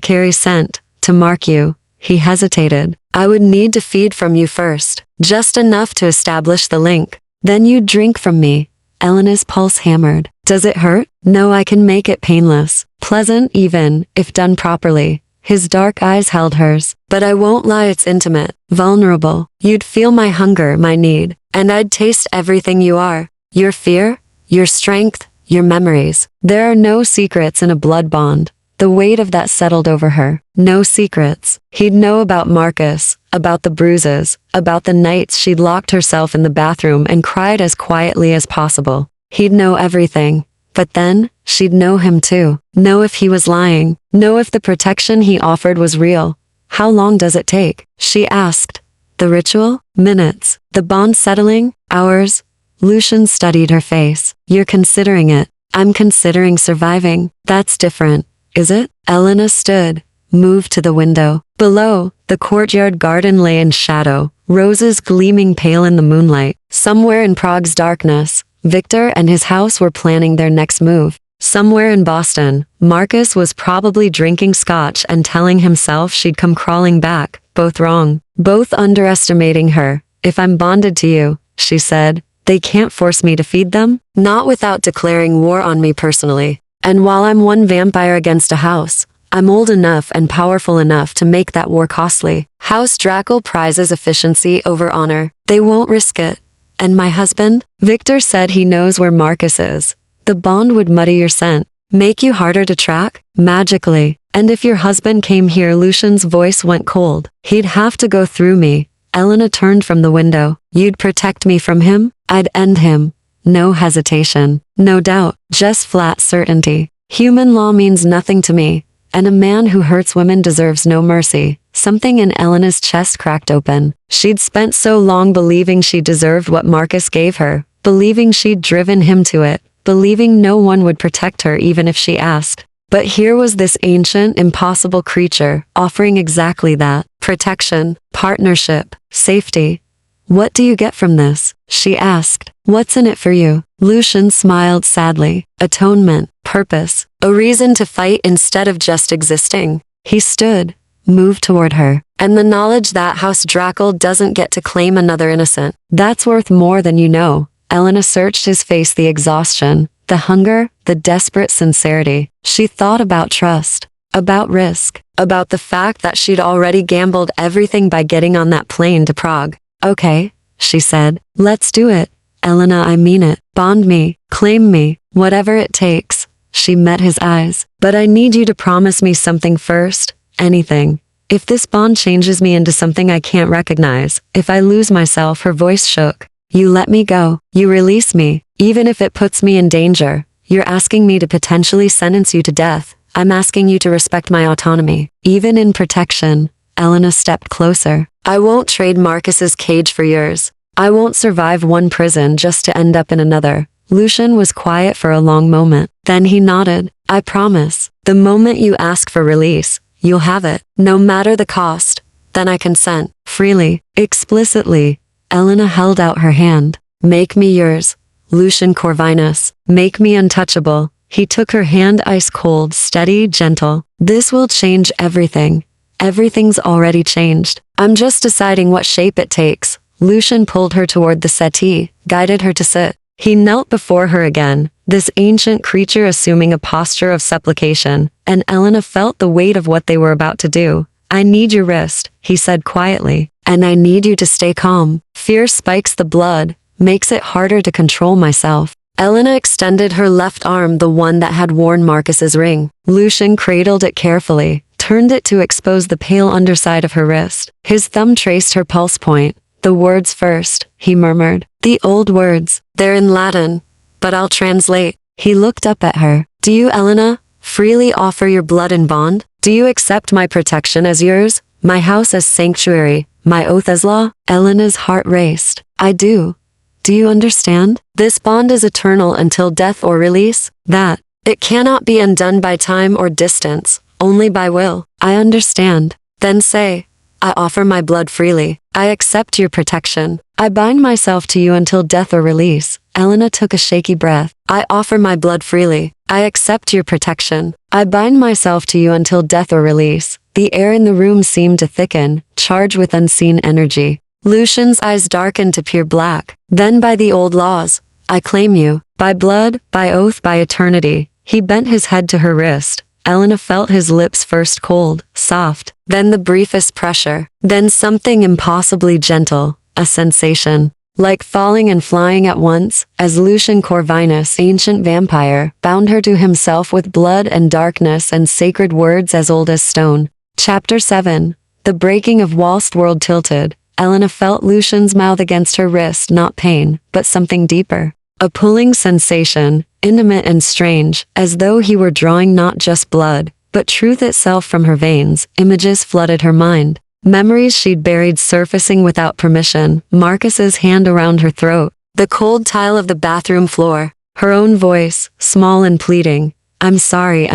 carry scent. To mark you. He hesitated. I would need to feed from you first. Just enough to establish the link. Then you'd drink from me. Elena's pulse hammered. Does it hurt? No, I can make it painless. Pleasant even, if done properly. His dark eyes held hers. But I won't lie, it's intimate. Vulnerable. You'd feel my hunger, my need. And I'd taste everything you are. Your fear, your strength, your memories. There are no secrets in a blood bond. The weight of that settled over her. No secrets. He'd know about Marcus, about the bruises, about the nights she'd locked herself in the bathroom and cried as quietly as possible. He'd know everything. But then, she'd know him too. Know if he was lying. Know if the protection he offered was real. How long does it take? She asked. The ritual? Minutes. The bond settling? Hours? Lucian studied her face. You're considering it. I'm considering surviving. That's different. Is it? Elena stood, moved to the window. Below, the courtyard garden lay in shadow, roses gleaming pale in the moonlight. Somewhere in Prague's darkness, Victor and his house were planning their next move. Somewhere in Boston, Marcus was probably drinking scotch and telling himself she'd come crawling back. Both wrong. Both underestimating her. If I'm bonded to you, she said, they can't force me to feed them. Not without declaring war on me personally. And while I'm one vampire against a house, I'm old enough and powerful enough to make that war costly. House Drackle prizes efficiency over honor. They won't risk it. And my husband? Victor said he knows where Marcus is. The bond would muddy your scent, make you harder to track, magically. And if your husband came here, Lucian's voice went cold. He'd have to go through me. Elena turned from the window. You'd protect me from him? I'd end him. No hesitation. No doubt. Just flat certainty. Human law means nothing to me. And a man who hurts women deserves no mercy. Something in Elena's chest cracked open. She'd spent so long believing she deserved what Marcus gave her, believing she'd driven him to it, believing no one would protect her even if she asked. But here was this ancient, impossible creature, offering exactly that: protection, partnership, safety. "What do you get from this?" she asked. "What's in it for you?" Lucian smiled sadly. "Atonement, purpose, a reason to fight instead of just existing." He stood, moved toward her. "And the knowledge that House Drackle doesn't get to claim another innocent. That's worth more than you know." Elena searched his face, the exhaustion, the hunger, the desperate sincerity. She thought about trust, about risk, about the fact that she'd already gambled everything by getting on that plane to Prague. "Okay," she said. "Let's do it. Elena, I mean it. Bond me, claim me, whatever it takes." She met his eyes. "But I need you to promise me something first. Anything. If this bond changes me into something I can't recognize, if I lose myself," her voice shook. "You let me go. You release me, even if it puts me in danger. You're asking me to potentially sentence you to death. I'm asking you to respect my autonomy, even in protection." Elena stepped closer. "I won't trade Marcus's cage for yours. I won't survive one prison just to end up in another." Lucian was quiet for a long moment. Then he nodded. "I promise. The moment you ask for release, you'll have it, no matter the cost. Then I consent, freely, explicitly." Elena held out her hand. "Make me yours, Lucian Corvinus. Make me untouchable." He took her hand, ice cold, steady, gentle. "This will change everything. Everything's already changed. I'm just deciding what shape it takes." Lucian pulled her toward the settee, guided her to sit. He knelt before her again, this ancient creature assuming a posture of supplication, and Elena felt the weight of what they were about to do. "I need your wrist," he said quietly, "and I need you to stay calm. Fear spikes the blood, makes it harder to control myself." Elena extended her left arm, the one that had worn Marcus's ring. Lucian cradled it carefully, turned it to expose the pale underside of her wrist. His thumb traced her pulse point. "The words first," he murmured. "The old words. They're in Latin, but I'll translate." He looked up at her. "Do you, Elena, freely offer your blood in bond? Do you accept my protection as yours, my house as sanctuary, my oath as law?" Elena's heart raced. "I do. Do you understand? This bond is eternal until death or release. That it cannot be undone by time or distance, only by will." "I understand." "Then say, I offer my blood freely. I accept your protection. I bind myself to you until death or release." Elena took a shaky breath. "I offer my blood freely. I accept your protection. I bind myself to you until death or release." The air in the room seemed to thicken, charged with unseen energy. Lucian's eyes darkened to pure black. "Then by the old laws, I claim you. By blood, by oath, by eternity." He bent his head to her wrist. Elena felt his lips first cold, soft, then the briefest pressure, then something impossibly gentle, a sensation, like falling and flying at once, as Lucian Corvinus, ancient vampire, bound her to himself with blood and darkness and sacred words as old as stone. Chapter 7. The breaking of whilst world tilted. Elena felt Lucian's mouth against her wrist, not pain, but something deeper. A pulling sensation, intimate and strange, as though he were drawing not just blood, but truth itself from her veins. Images flooded her mind. Memories she'd buried surfacing without permission. Marcus's hand around her throat. The cold tile of the bathroom floor. Her own voice, small and pleading. I'm sorry,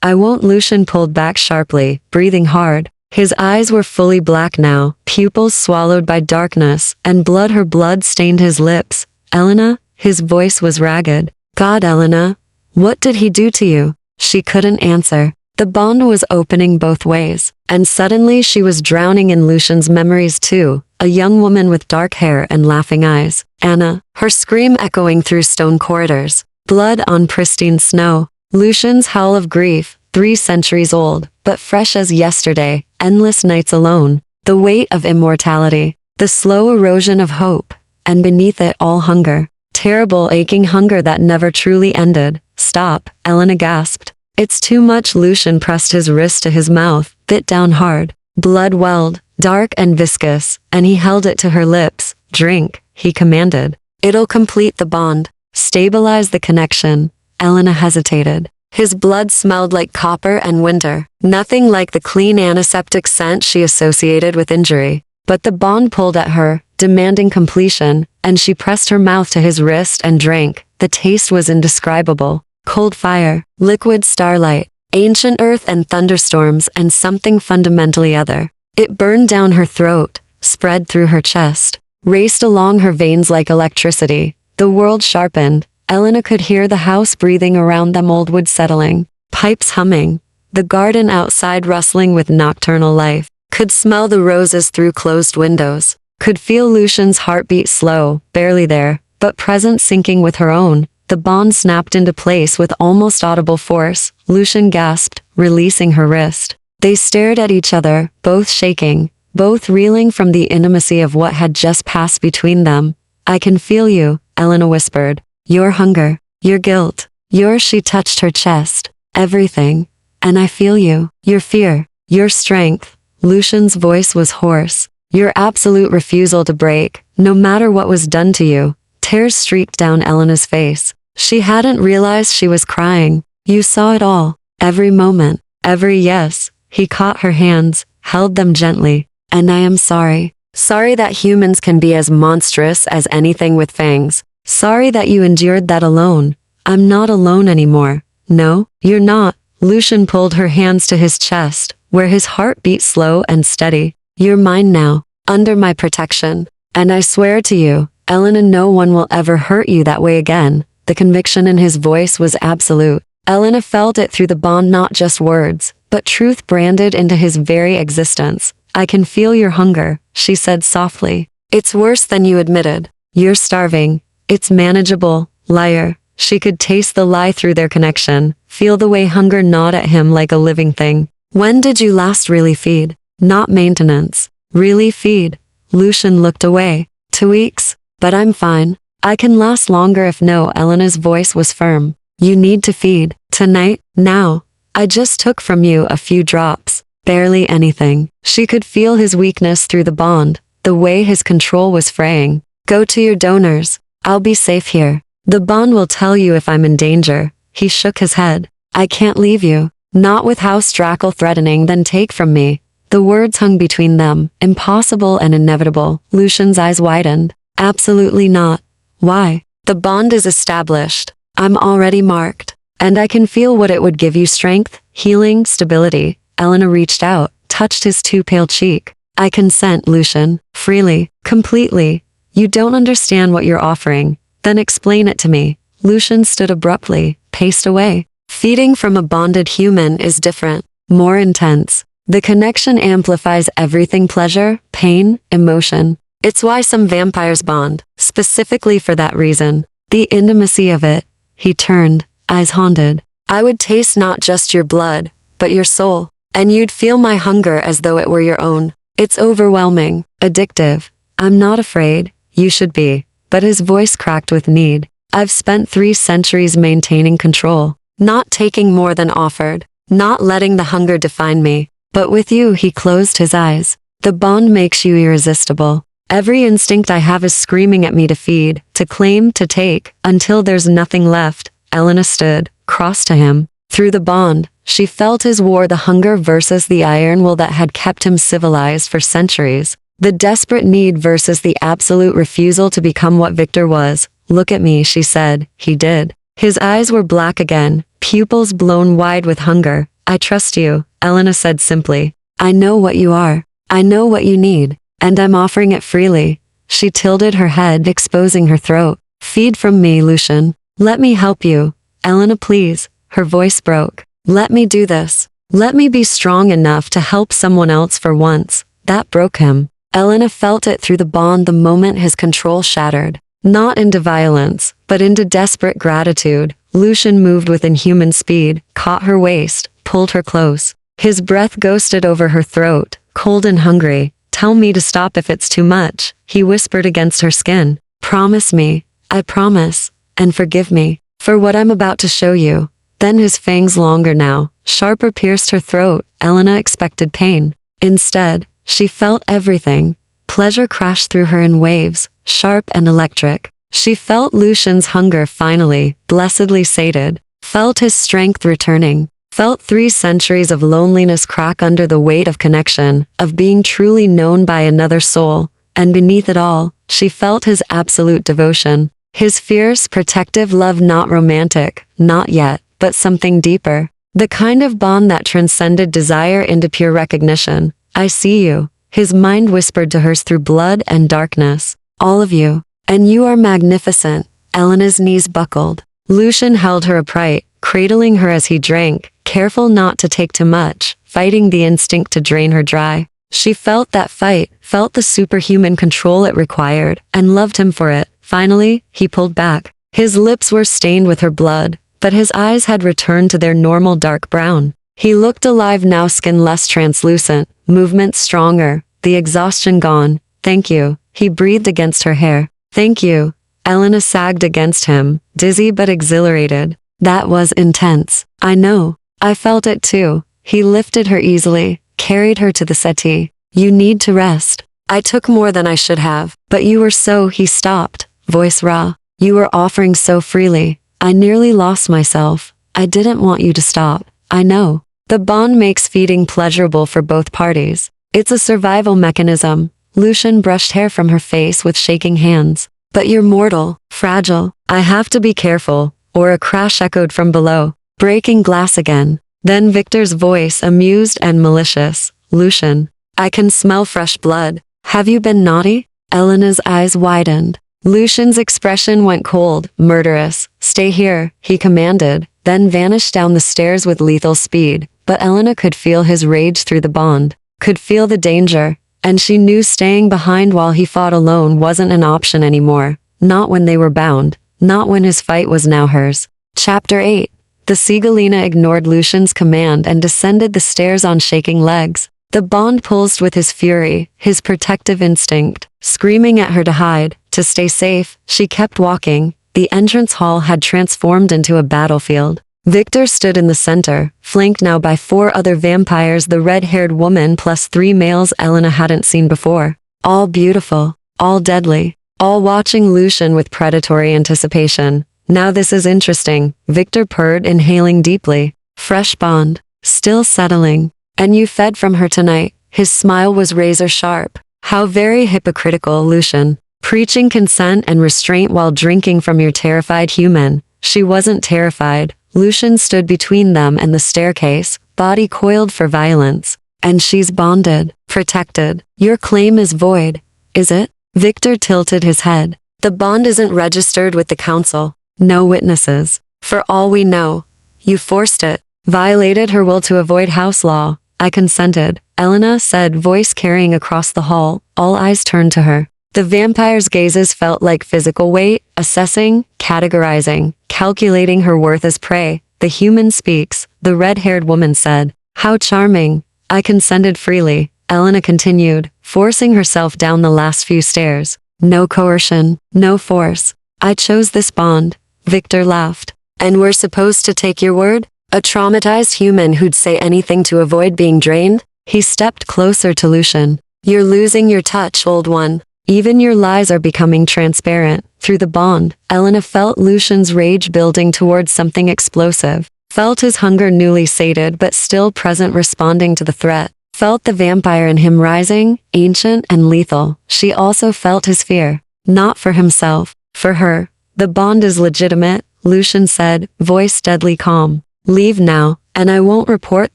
I won't." Lucian pulled back sharply, breathing hard. His eyes were fully black now, pupils swallowed by darkness, and blood. Her blood stained his lips. "Elena?" His voice was ragged. "God, Elena, what did he do to you?" She couldn't answer. The bond was opening both ways, and suddenly she was drowning in Lucian's memories too, a young woman with dark hair and laughing eyes. Anna, her scream echoing through stone corridors. Blood on pristine snow. Lucian's howl of grief, 3 centuries old, but fresh as yesterday. Endless nights alone. The weight of immortality. The slow erosion of hope. And beneath it all hunger. Terrible aching hunger that never truly ended. "Stop," Elena gasped. "It's too much." Lucian pressed his wrist to his mouth, bit down hard. Blood welled, dark and viscous, and he held it to her lips. "Drink," he commanded. "It'll complete the bond. Stabilize the connection." Elena hesitated. His blood smelled like copper and winter, nothing like the clean antiseptic scent she associated with injury. But the bond pulled at her, demanding completion, and she pressed her mouth to his wrist and drank, The taste was indescribable. Cold fire, liquid starlight, ancient earth and thunderstorms, and something fundamentally other. It burned down her throat, spread through her chest, raced along her veins like electricity. The world sharpened. Elena could hear the house breathing around them, old wood settling, pipes humming, the garden outside rustling with nocturnal life, could smell the roses through closed windows, could feel Lucian's heartbeat slow, barely there, but present, sinking with her own. The bond snapped into place with almost audible force. Lucian gasped, releasing her wrist. They stared at each other, both shaking, both reeling from the intimacy of what had just passed between them. I can feel you, Elena whispered. Your hunger, your guilt, yours. She touched her chest. Everything. And I feel you, your fear, your strength. Lucian's voice was hoarse. Your absolute refusal to break, no matter what was done to you. Tears streaked down Elena's face. She hadn't realized she was crying. You saw it all. Every moment. Every yes. He caught her hands, held them gently. And I am sorry. Sorry that humans can be as monstrous as anything with fangs. Sorry that you endured that alone. I'm not alone anymore. No, you're not. Lucian pulled her hands to his chest, where his heart beat slow and steady. You're mine now, under my protection. And I swear to you, Elena, no one will ever hurt you that way again. The conviction in his voice was absolute. Elena felt it through the bond, not just words, but truth branded into his very existence. I can feel your hunger, she said softly. It's worse than you admitted. You're starving. It's manageable, liar. She could taste the lie through their connection, feel the way hunger gnawed at him like a living thing. When did you last really feed? Not maintenance. Really feed. Lucian looked away. 2 weeks. But I'm fine. I can last longer if no. Elena's voice was firm. You need to feed. Tonight. Now. I just took from you a few drops. Barely anything. She could feel his weakness through the bond, the way his control was fraying. Go to your donors. I'll be safe here. The bond will tell you if I'm in danger. He shook his head. I can't leave you. Not with House Drackle threatening, then take from me. The words hung between them, impossible and inevitable. Lucian's eyes widened. Absolutely not. Why? The bond is established. I'm already marked. And I can feel what it would give you: strength, healing, stability. Elena reached out, touched his too pale cheek. I consent, Lucian. Freely. Completely. You don't understand what you're offering. Then explain it to me. Lucian stood abruptly, paced away. Feeding from a bonded human is different, more intense. The connection amplifies everything: pleasure, pain, emotion. It's why some vampires bond, specifically for that reason. The intimacy of it. He turned, eyes haunted. I would taste not just your blood, but your soul. And you'd feel my hunger as though it were your own. It's overwhelming, addictive. I'm not afraid. You should be. But his voice cracked with need. I've spent 3 centuries maintaining control, not taking more than offered, not letting the hunger define me. But with you, he closed his eyes. The bond makes you irresistible. Every instinct I have is screaming at me to feed, to claim, to take, until there's nothing left. Elena stood, cross to him. Through the bond, she felt his war, the hunger versus the iron will that had kept him civilized for centuries. The desperate need versus the absolute refusal to become what Victor was. Look at me, she said. He did. His eyes were black again, pupils blown wide with hunger. I trust you, Elena said simply. I know what you are. I know what you need. And I'm offering it freely. She tilted her head, exposing her throat. Feed from me, Lucian. Let me help you. Elena, please. Her voice broke. Let me do this. Let me be strong enough to help someone else for once. That broke him. Elena felt it through the bond the moment his control shattered. Not into violence, but into desperate gratitude. Lucian moved with inhuman speed, caught her waist, pulled her close. His breath ghosted over her throat, cold and hungry. Tell me to stop if it's too much, he whispered against her skin. Promise me. I promise. And forgive me for what I'm about to show you. Then his fangs, longer now, sharper, pierced her throat. Elena expected pain. Instead, she felt everything. Pleasure crashed through her in waves, sharp and electric. She felt Lucian's hunger finally, blessedly sated. Felt his strength returning. Felt 3 centuries of loneliness crack under the weight of connection, of being truly known by another soul. And beneath it all, she felt his absolute devotion. His fierce, protective love, not romantic, not yet, but something deeper. The kind of bond that transcended desire into pure recognition. I see you, his mind whispered to hers through blood and darkness. All of you. And you are magnificent. Elena's knees buckled. Lucian held her upright, cradling her as he drank, careful not to take too much, fighting the instinct to drain her dry. She felt that fight, felt the superhuman control it required, and loved him for it. Finally, he pulled back. His lips were stained with her blood, but his eyes had returned to their normal dark brown. He looked alive now, skin less translucent, movement stronger, the exhaustion gone. Thank you, he breathed against her hair. Thank you. Elena sagged against him, dizzy but exhilarated. That was intense. I know. I felt it too. He lifted her easily, carried her to the settee. You need to rest. I took more than I should have, but you were so. He stopped, voice raw. You were offering so freely. I nearly lost myself. I didn't want you to stop. I know. The bond makes feeding pleasurable for both parties. It's a survival mechanism. Lucian brushed hair from her face with shaking hands. But you're mortal, fragile. I have to be careful. Or a crash echoed from below, breaking glass again. Then Victor's voice, amused and malicious. Lucian, I can smell fresh blood. Have you been naughty? Elena's eyes widened. Lucian's expression went cold, murderous. Stay here, he commanded, then vanished down the stairs with lethal speed. But Elena could feel his rage through the bond, could feel the danger, and she knew staying behind while he fought alone wasn't an option anymore. Not when they were bound, not when his fight was now hers. Chapter 8. The Sigalina ignored Lucian's command and descended the stairs on shaking legs. The bond pulsed with his fury, his protective instinct, screaming at her to hide, to stay safe. She kept walking. The entrance hall had transformed into a battlefield. Victor stood in the center, flanked now by 4 other vampires, the red-haired woman plus 3 males Elena hadn't seen before. All beautiful, all deadly, all watching Lucian with predatory anticipation. Now this is interesting, Victor purred, inhaling deeply. Fresh bond, still settling. And you fed from her tonight. His smile was razor sharp. How very hypocritical, Lucian. Preaching consent and restraint while drinking from your terrified human. She wasn't terrified. Lucian stood between them and the staircase, body coiled for violence. And she's bonded, protected. Your claim is void, is it? Victor tilted his head. The bond isn't registered with the council. No witnesses. For all we know, you forced it, violated her will to avoid house law. I consented, Elena said, voice carrying across the hall. All eyes turned to her. The vampire's gazes felt like physical weight, assessing, categorizing, calculating her worth as prey. The human speaks, the red-haired woman said. How charming. I consented freely, Elena continued, forcing herself down the last few stairs. No coercion, no force. I chose this bond. Victor laughed. And we're supposed to take your word? A traumatized human who'd say anything to avoid being drained? He stepped closer to Lucian. You're losing your touch, old one. Even your lies are becoming transparent. Through the bond, Elena felt Lucian's rage building towards something explosive. Felt his hunger newly sated but still present, responding to the threat. Felt the vampire in him rising, ancient and lethal. She also felt his fear. Not for himself, for her. The bond is legitimate, Lucian said, voice deadly calm. Leave now, and I won't report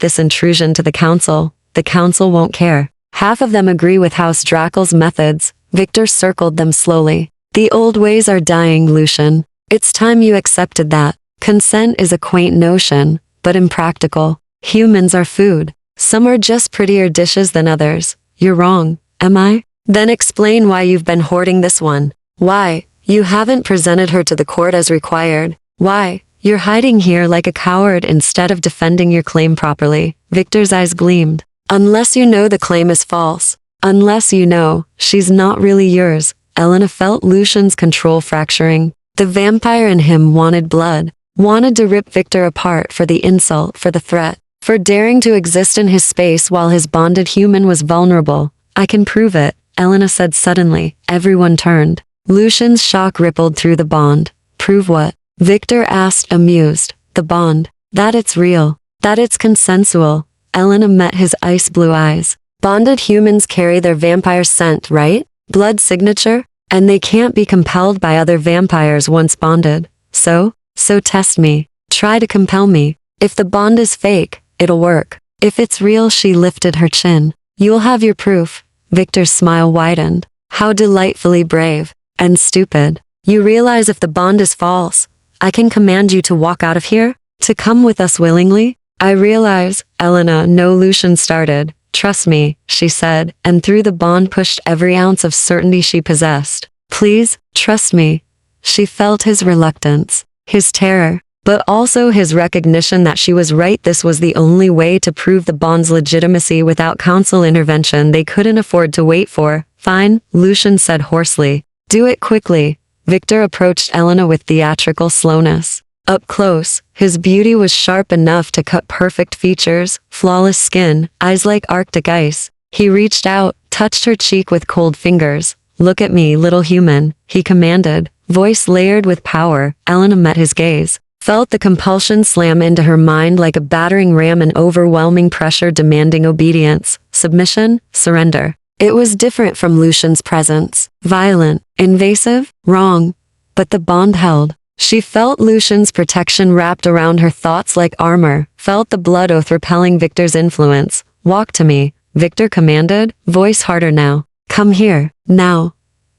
this intrusion to the council. The council won't care. Half of them agree with House Drakel's methods. Victor circled them slowly. The old ways are dying, Lucian. It's time you accepted that. Consent is a quaint notion, but impractical. Humans are food. Some are just prettier dishes than others. You're wrong, am I? Then explain why you've been hoarding this one. Why you haven't presented her to the court as required. Why you're hiding here like a coward instead of defending your claim properly. Victor's eyes gleamed. Unless you know the claim is false. Unless you know she's not really yours. Elena felt Lucian's control fracturing. The vampire in him wanted blood. Wanted to rip Victor apart for the insult, for the threat. For daring to exist in his space while his bonded human was vulnerable. I can prove it, Elena said suddenly. Everyone turned. Lucian's shock rippled through the bond. Prove what? Victor asked, amused. The bond. That it's real. That it's consensual. Elena met his ice blue eyes. Bonded humans carry their vampire scent, right? Blood signature? and they can't be compelled by other vampires once bonded. So test me. Try to compel me. If the bond is fake, it'll work. If it's real, she lifted her chin. You'll have your proof. Victor's smile widened. How delightfully brave. And stupid. You realize if the bond is false, I can command you to walk out of here? To come with us willingly? I realize, Elena, no, Lucian started. Trust me, she said, and through the bond pushed every ounce of certainty she possessed. Please, trust me. She felt his reluctance, his terror, but also his recognition that she was right. This was the only way to prove the bond's legitimacy without council intervention. They couldn't afford to wait for. Fine, Lucian said hoarsely. Do it quickly. Victor approached Elena with theatrical slowness. Up close, his beauty was sharp enough to cut perfect features, flawless skin, eyes like Arctic ice. He reached out, touched her cheek with cold fingers. Look at me, little human, he commanded, voice layered with power. Elena met his gaze, felt the compulsion slam into her mind like a battering ram, an overwhelming pressure demanding obedience, submission, surrender. It was different from Lucian's presence, violent, invasive, wrong. But the bond held. She felt Lucian's protection wrapped around her thoughts like armor, felt the blood oath repelling Victor's influence. Walk to me, Victor commanded, voice harder now. Come here, now.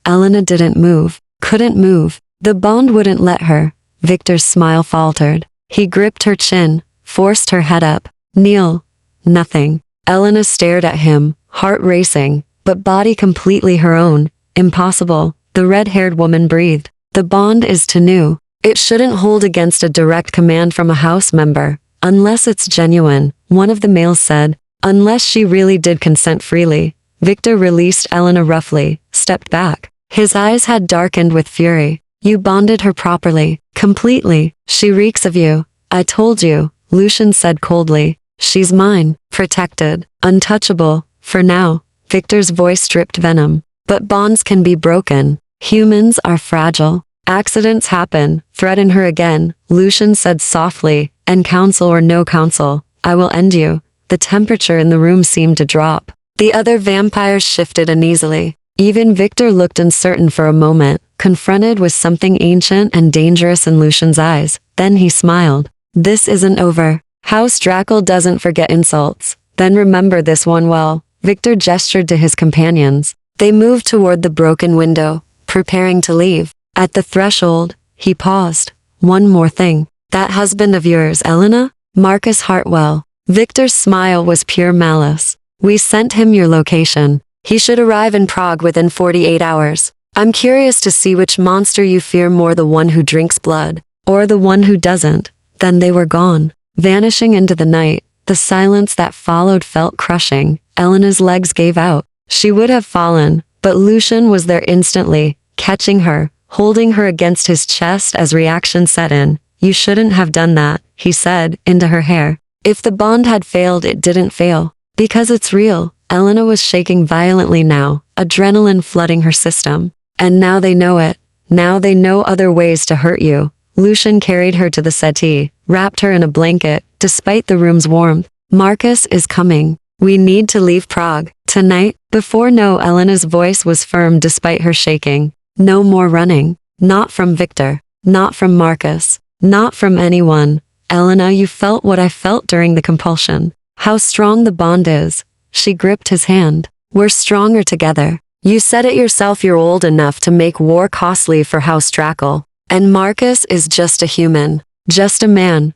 Elena didn't move, couldn't move. The bond wouldn't let her. Victor's smile faltered. He gripped her chin, forced her head up. Kneel. Nothing. Elena stared at him, heart racing, but body completely her own. Impossible, the red-haired woman breathed. The bond is too new. It shouldn't hold against a direct command from a house member. Unless it's genuine, one of the males said. Unless she really did consent freely. Victor released Elena roughly, stepped back. His eyes had darkened with fury. You bonded her properly, completely. She reeks of you. I told you, Lucian said coldly. She's mine, protected, untouchable, for now. Victor's voice dripped venom. But bonds can be broken. Humans are fragile. Accidents happen. Threaten her again, Lucian said softly, and counsel or no counsel, I will end you. The temperature in the room seemed to drop. The other vampires shifted uneasily. Even Victor looked uncertain for a moment, confronted with something ancient and dangerous in Lucian's eyes. Then he smiled. This isn't over. House Drackle doesn't forget insults. Then remember this one well. Victor gestured to his companions. They moved toward the broken window, preparing to leave. At the threshold, he paused. One more thing. That husband of yours, Elena? Marcus Hartwell. Victor's smile was pure malice. We sent him your location. He should arrive in Prague within 48 hours. I'm curious to see which monster you fear more, the one who drinks blood, or the one who doesn't. Then they were gone, vanishing into the night. The silence that followed felt crushing. Elena's legs gave out. She would have fallen, but Lucian was there instantly, catching her, holding her against his chest as reaction set in. You shouldn't have done that, he said, into her hair. If the bond had failed, it didn't fail. Because it's real. Elena was shaking violently now, adrenaline flooding her system. And now they know it. Now they know other ways to hurt you. Lucian carried her to the settee, wrapped her in a blanket, despite the room's warmth. Marcus is coming. We need to leave Prague. Tonight? Before no, Elena's voice was firm despite her shaking. No more running. Not from Victor. Not from Marcus. Not from anyone. Elena, you felt what I felt during the compulsion. How strong the bond is. She gripped his hand. We're stronger together. You said it yourself, you're old enough to make war costly for House Drackle. And Marcus is just a human. Just a man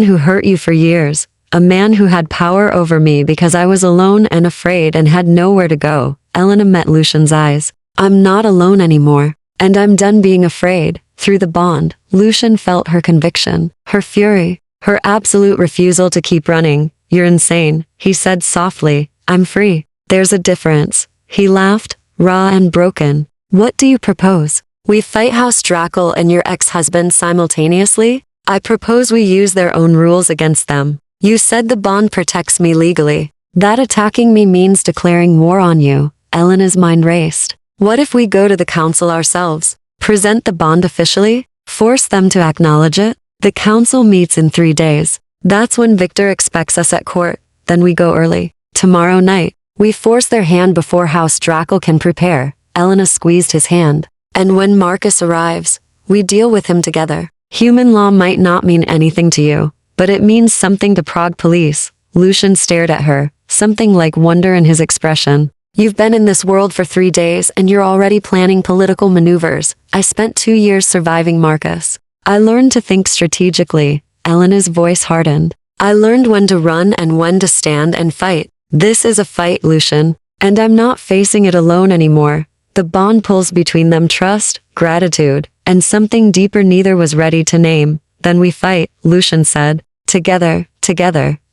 who hurt you for years. A man who had power over me because I was alone and afraid and had nowhere to go. Elena met Lucian's eyes. I'm not alone anymore. And I'm done being afraid. Through the bond, Lucian felt her conviction, her fury, her absolute refusal to keep running. You're insane, he said softly. I'm free. There's a difference. He laughed, raw and broken. What do you propose? We fight House Drackle and your ex-husband simultaneously? I propose we use their own rules against them. You said the bond protects me legally. That attacking me means declaring war on you. Elena's mind raced. What if we go to the council ourselves? Present the bond officially? Force them to acknowledge it? The council meets in 3 days. That's when Victor expects us at court. Then we go early. Tomorrow night. We force their hand before House Drackle can prepare. Elena squeezed his hand. And when Marcus arrives, we deal with him together. Human law might not mean anything to you, but it means something to Prague police. Lucian stared at her, something like wonder in his expression. You've been in this world for 3 days and you're already planning political maneuvers. I spent 2 years surviving Marcus. I learned to think strategically. Elena's voice hardened. I learned when to run and when to stand and fight. This is a fight, Lucian, and I'm not facing it alone anymore. The bond pulls between them trust, gratitude, and something deeper neither was ready to name. Then we fight, Lucian said. Together,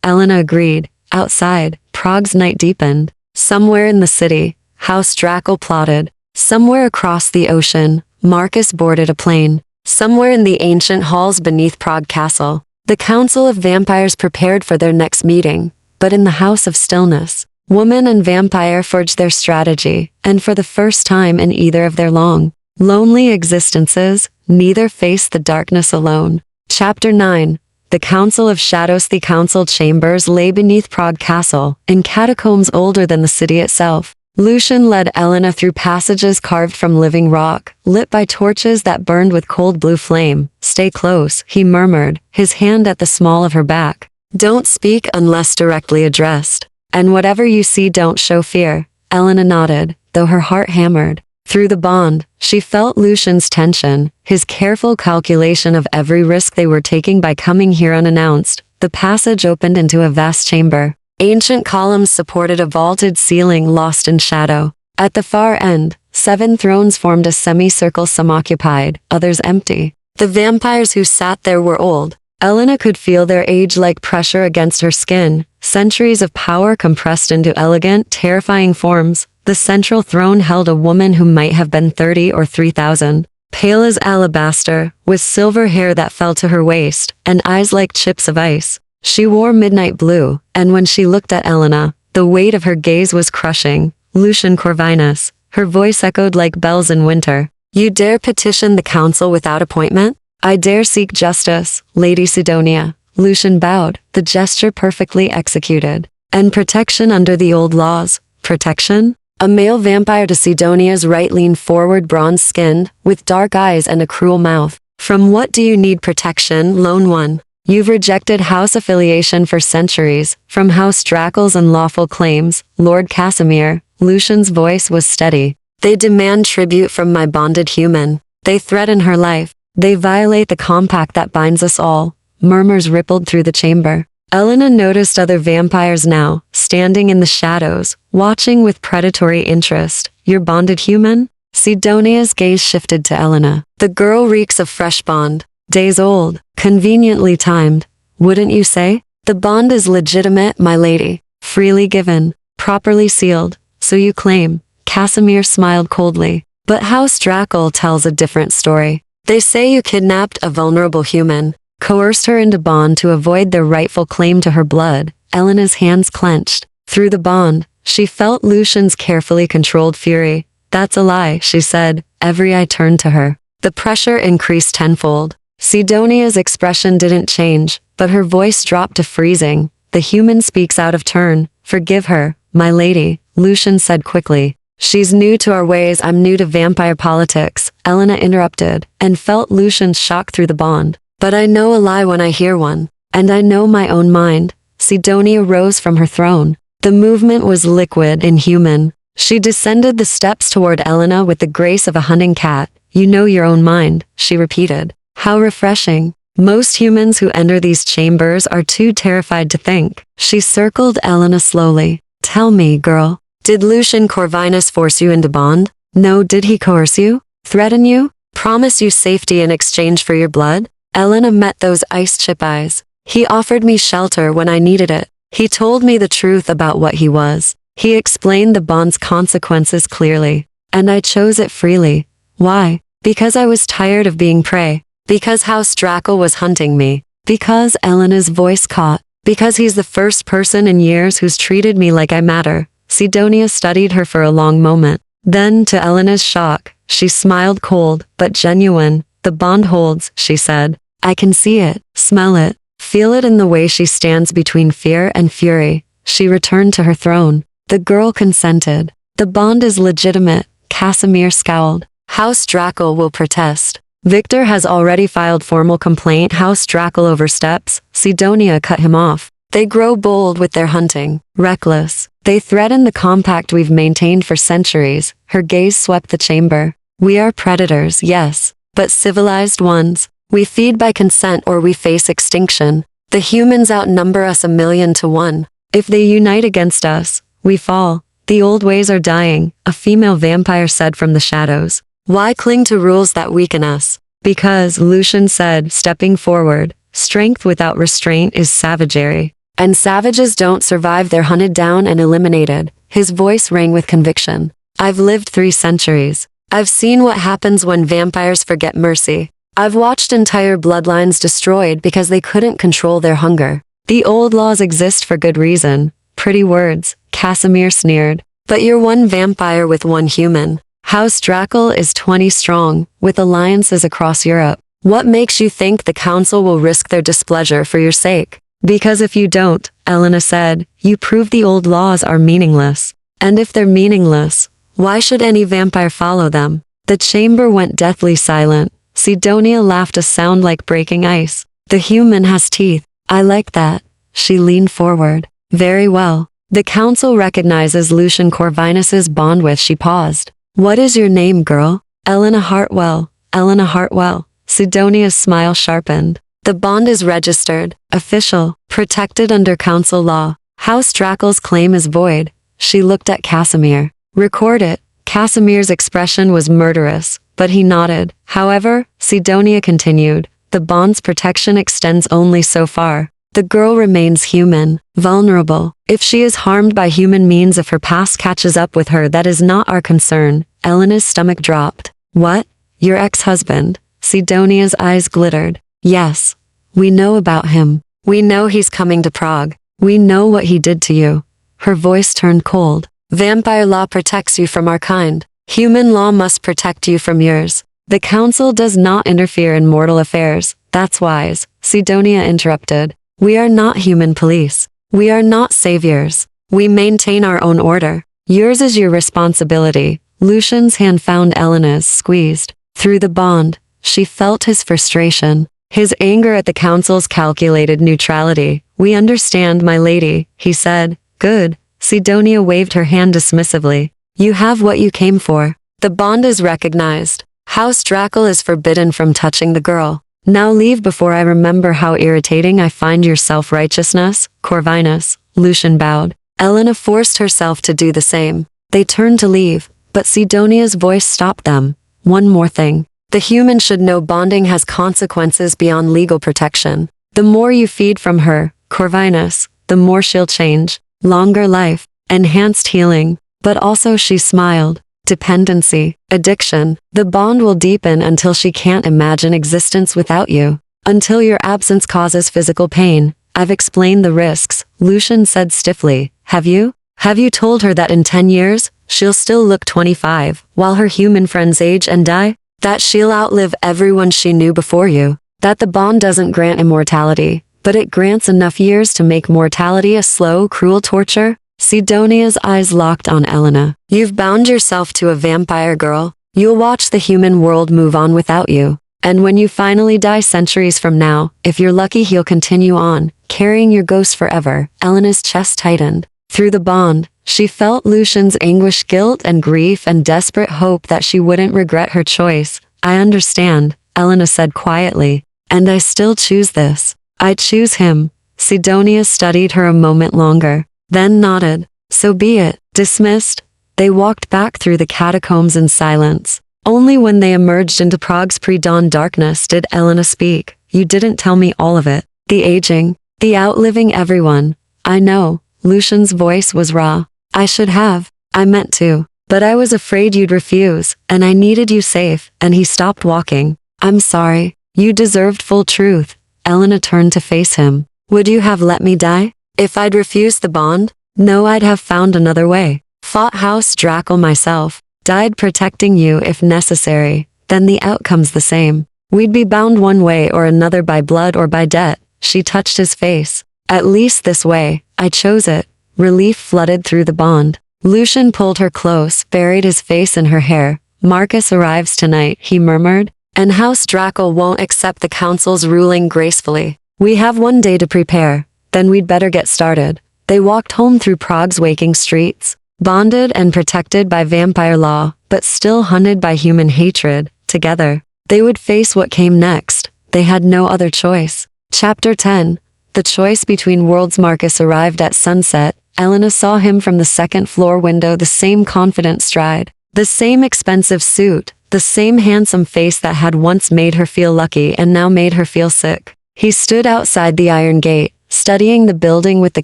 Elena agreed. Outside, Prague's night deepened. Somewhere in the city, House Draco plotted. Somewhere across the ocean, Marcus boarded a plane. Somewhere in the ancient halls beneath Prague Castle, the Council of Vampires prepared for their next meeting. But in the House of Stillness, woman and vampire forged their strategy, and for the first time in either of their long, lonely existences, neither faced the darkness alone. Chapter 9. The Council of Shadows. The council chambers lay beneath Prague Castle, in catacombs older than the city itself. Lucian led Elena through passages carved from living rock, lit by torches that burned with cold blue flame. Stay close, he murmured, his hand at the small of her back. Don't speak unless directly addressed. And whatever you see, don't show fear. Elena nodded, though her heart hammered. Through the bond, she felt Lucian's tension, his careful calculation of every risk they were taking by coming here unannounced. The passage opened into a vast chamber. Ancient columns supported a vaulted ceiling lost in shadow. At the far end, 7 thrones formed a semicircle, some occupied, others empty. The vampires who sat there were old. Elena could feel their age like pressure against her skin, centuries of power compressed into elegant, terrifying forms. The central throne held a woman who might have been 30 or 3,000, pale as alabaster, with silver hair that fell to her waist, and eyes like chips of ice. She wore midnight blue, and when she looked at Elena, the weight of her gaze was crushing. Lucian Corvinus. Her voice echoed like bells in winter. You dare petition the council without appointment? I dare seek justice, Lady Sidonia. Lucian bowed, the gesture perfectly executed. And protection under the old laws. Protection? A male vampire to Sidonia's right leaned forward, bronze-skinned, with dark eyes and a cruel mouth. From what do you need protection, lone one? You've rejected house affiliation for centuries, from House Draco's unlawful claims, Lord Casimir. Lucian's voice was steady. They demand tribute from my bonded human. They threaten her life. They violate the compact that binds us all. Murmurs rippled through the chamber. Elena noticed other vampires now, standing in the shadows, watching with predatory interest. Your bonded human? Sidonia's gaze shifted to Elena. The girl reeks of fresh bond. Days old, conveniently timed. Wouldn't you say? The bond is legitimate, my lady. Freely given. Properly sealed. So you claim. Casimir smiled coldly. But House Draco tells a different story. They say you kidnapped a vulnerable human, coerced her into bond to avoid their rightful claim to her blood. Elena's hands clenched. Through the bond, she felt Lucian's carefully controlled fury. That's a lie, she said. Every eye turned to her. The pressure increased tenfold. Sidonia's expression didn't change, but her voice dropped to freezing. The human speaks out of turn. Forgive her, my lady, Lucian said quickly. She's new to our ways, I'm new to vampire politics, Elena interrupted, and felt Lucian's shock through the bond. But I know a lie when I hear one, and I know my own mind. Sidonia rose from her throne. The movement was liquid, inhuman. She descended the steps toward Elena with the grace of a hunting cat. You know your own mind, she repeated. How refreshing. Most humans who enter these chambers are too terrified to think. She circled Elena slowly. Tell me, girl, did Lucian Corvinus force you into bond? No, did he coerce you? Threaten you? Promise you safety in exchange for your blood? Elena met those ice-chip eyes. He offered me shelter when I needed it. He told me the truth about what he was. He explained the bond's consequences clearly. And I chose it freely. Why? Because I was tired of being prey. Because House Draco was hunting me. Because Elena's voice caught. Because he's the first person in years who's treated me like I matter. Sidonia studied her for a long moment. Then, to Elena's shock, she smiled cold, but genuine. The bond holds, she said. I can see it, smell it, feel it in the way she stands between fear and fury. She returned to her throne. The girl consented. The bond is legitimate. Casimir scowled. House Drackle will protest. Victor has already filed formal complaint. House Drackle oversteps. Sidonia cut him off. They grow bold with their hunting. Reckless. They threaten the compact we've maintained for centuries. Her gaze swept the chamber. We are predators, yes, but civilized ones. We feed by consent or we face extinction. The humans outnumber us 1,000,000 to 1. If they unite against us, we fall. The old ways are dying, a female vampire said from the shadows. Why cling to rules that weaken us? Because, Lucian said, stepping forward, strength without restraint is savagery. And savages don't survive, they're hunted down and eliminated. His voice rang with conviction. I've lived 3 centuries. I've seen what happens when vampires forget mercy. I've watched entire bloodlines destroyed because they couldn't control their hunger. The old laws exist for good reason. Pretty words, Casimir sneered. But you're 1 vampire with 1 human. House Drackle is 20 strong, with alliances across Europe. What makes you think the council will risk their displeasure for your sake? Because if you don't, Elena said, you prove the old laws are meaningless. And if they're meaningless, why should any vampire follow them? The chamber went deathly silent. Sidonia laughed, a sound like breaking ice. The human has teeth. I like that. She leaned forward. Very well. The council recognizes Lucian Corvinus's bond with. She paused. What is your name, girl? Elena Hartwell. Elena Hartwell. Sidonia's smile sharpened. The bond is registered, official, protected under council law. House Drackle's claim is void. She looked at Casimir. Record it. Casimir's expression was murderous, but he nodded. However, Sidonia continued, the bond's protection extends only so far. The girl remains human, vulnerable. If she is harmed by human means, if her past catches up with her, that is not our concern. Elena's stomach dropped. What? Your ex-husband? Sidonia's eyes glittered. Yes. We know about him. We know he's coming to Prague. We know what he did to you. Her voice turned cold. Vampire law protects you from our kind. Human law must protect you from yours. The council does not interfere in mortal affairs. That's wise. Sidonia interrupted. We are not human police. We are not saviors. We maintain our own order. Yours is your responsibility. Lucian's hand found Elena's, squeezed. Through the bond, she felt his frustration. His anger at the council's calculated neutrality. We understand, my lady, he said. Good. Sidonia waved her hand dismissively. You have what you came for. The bond is recognized. House Drackle is forbidden from touching the girl. Now leave before I remember how irritating I find your self-righteousness, Corvinus. Lucian bowed. Elena forced herself to do the same. They turned to leave, but Sidonia's voice stopped them. One more thing. The human should know bonding has consequences beyond legal protection. The more you feed from her, Corvinus, the more she'll change. Longer life, enhanced healing, but also she smiled. Dependency, addiction. The bond will deepen until she can't imagine existence without you. Until your absence causes physical pain. I've explained the risks, Lucian said stiffly. Have you? Have you told her that in 10 years, she'll still look 25, while her human friends age and die? That she'll outlive everyone she knew before you. That the bond doesn't grant immortality, but it grants enough years to make mortality a slow, cruel torture? Sidonia's eyes locked on Elena. You've bound yourself to a vampire, girl. You'll watch the human world move on without you. And when you finally die centuries from now, if you're lucky, he'll continue on, carrying your ghost forever. Elena's chest tightened. Through the bond, she felt Lucian's anguish, guilt and grief, and desperate hope that she wouldn't regret her choice. I understand, Elena said quietly. And I still choose this. I choose him. Sidonia studied her a moment longer, then nodded. So be it. Dismissed. They walked back through the catacombs in silence. Only when they emerged into Prague's pre-dawn darkness did Elena speak. You didn't tell me all of it. The aging, the outliving everyone. I know. Lucian's voice was raw. I should have. I meant to. But I was afraid you'd refuse, and I needed you safe, and he stopped walking. I'm sorry. You deserved full truth. Elena turned to face him. Would you have let me die? If I'd refused the bond? No, I'd have found another way. Fought House Drackle myself. Died protecting you if necessary. Then the outcome's the same. We'd be bound one way or another by blood or by debt. She touched his face. At least this way. I chose it. Relief flooded through the bond. Lucian pulled her close, buried his face in her hair. Marcus arrives tonight, he murmured, and House Draco won't accept the council's ruling gracefully. We have one day to prepare, then we'd better get started. They walked home through Prague's waking streets, bonded and protected by vampire law, but still hunted by human hatred. Together, they would face what came next. They had no other choice. Chapter 10. The choice between worlds. Marcus arrived at sunset. Elena saw him from the second-floor window, the same confident stride, the same expensive suit, the same handsome face that had once made her feel lucky and now made her feel sick. He stood outside the iron gate, studying the building with the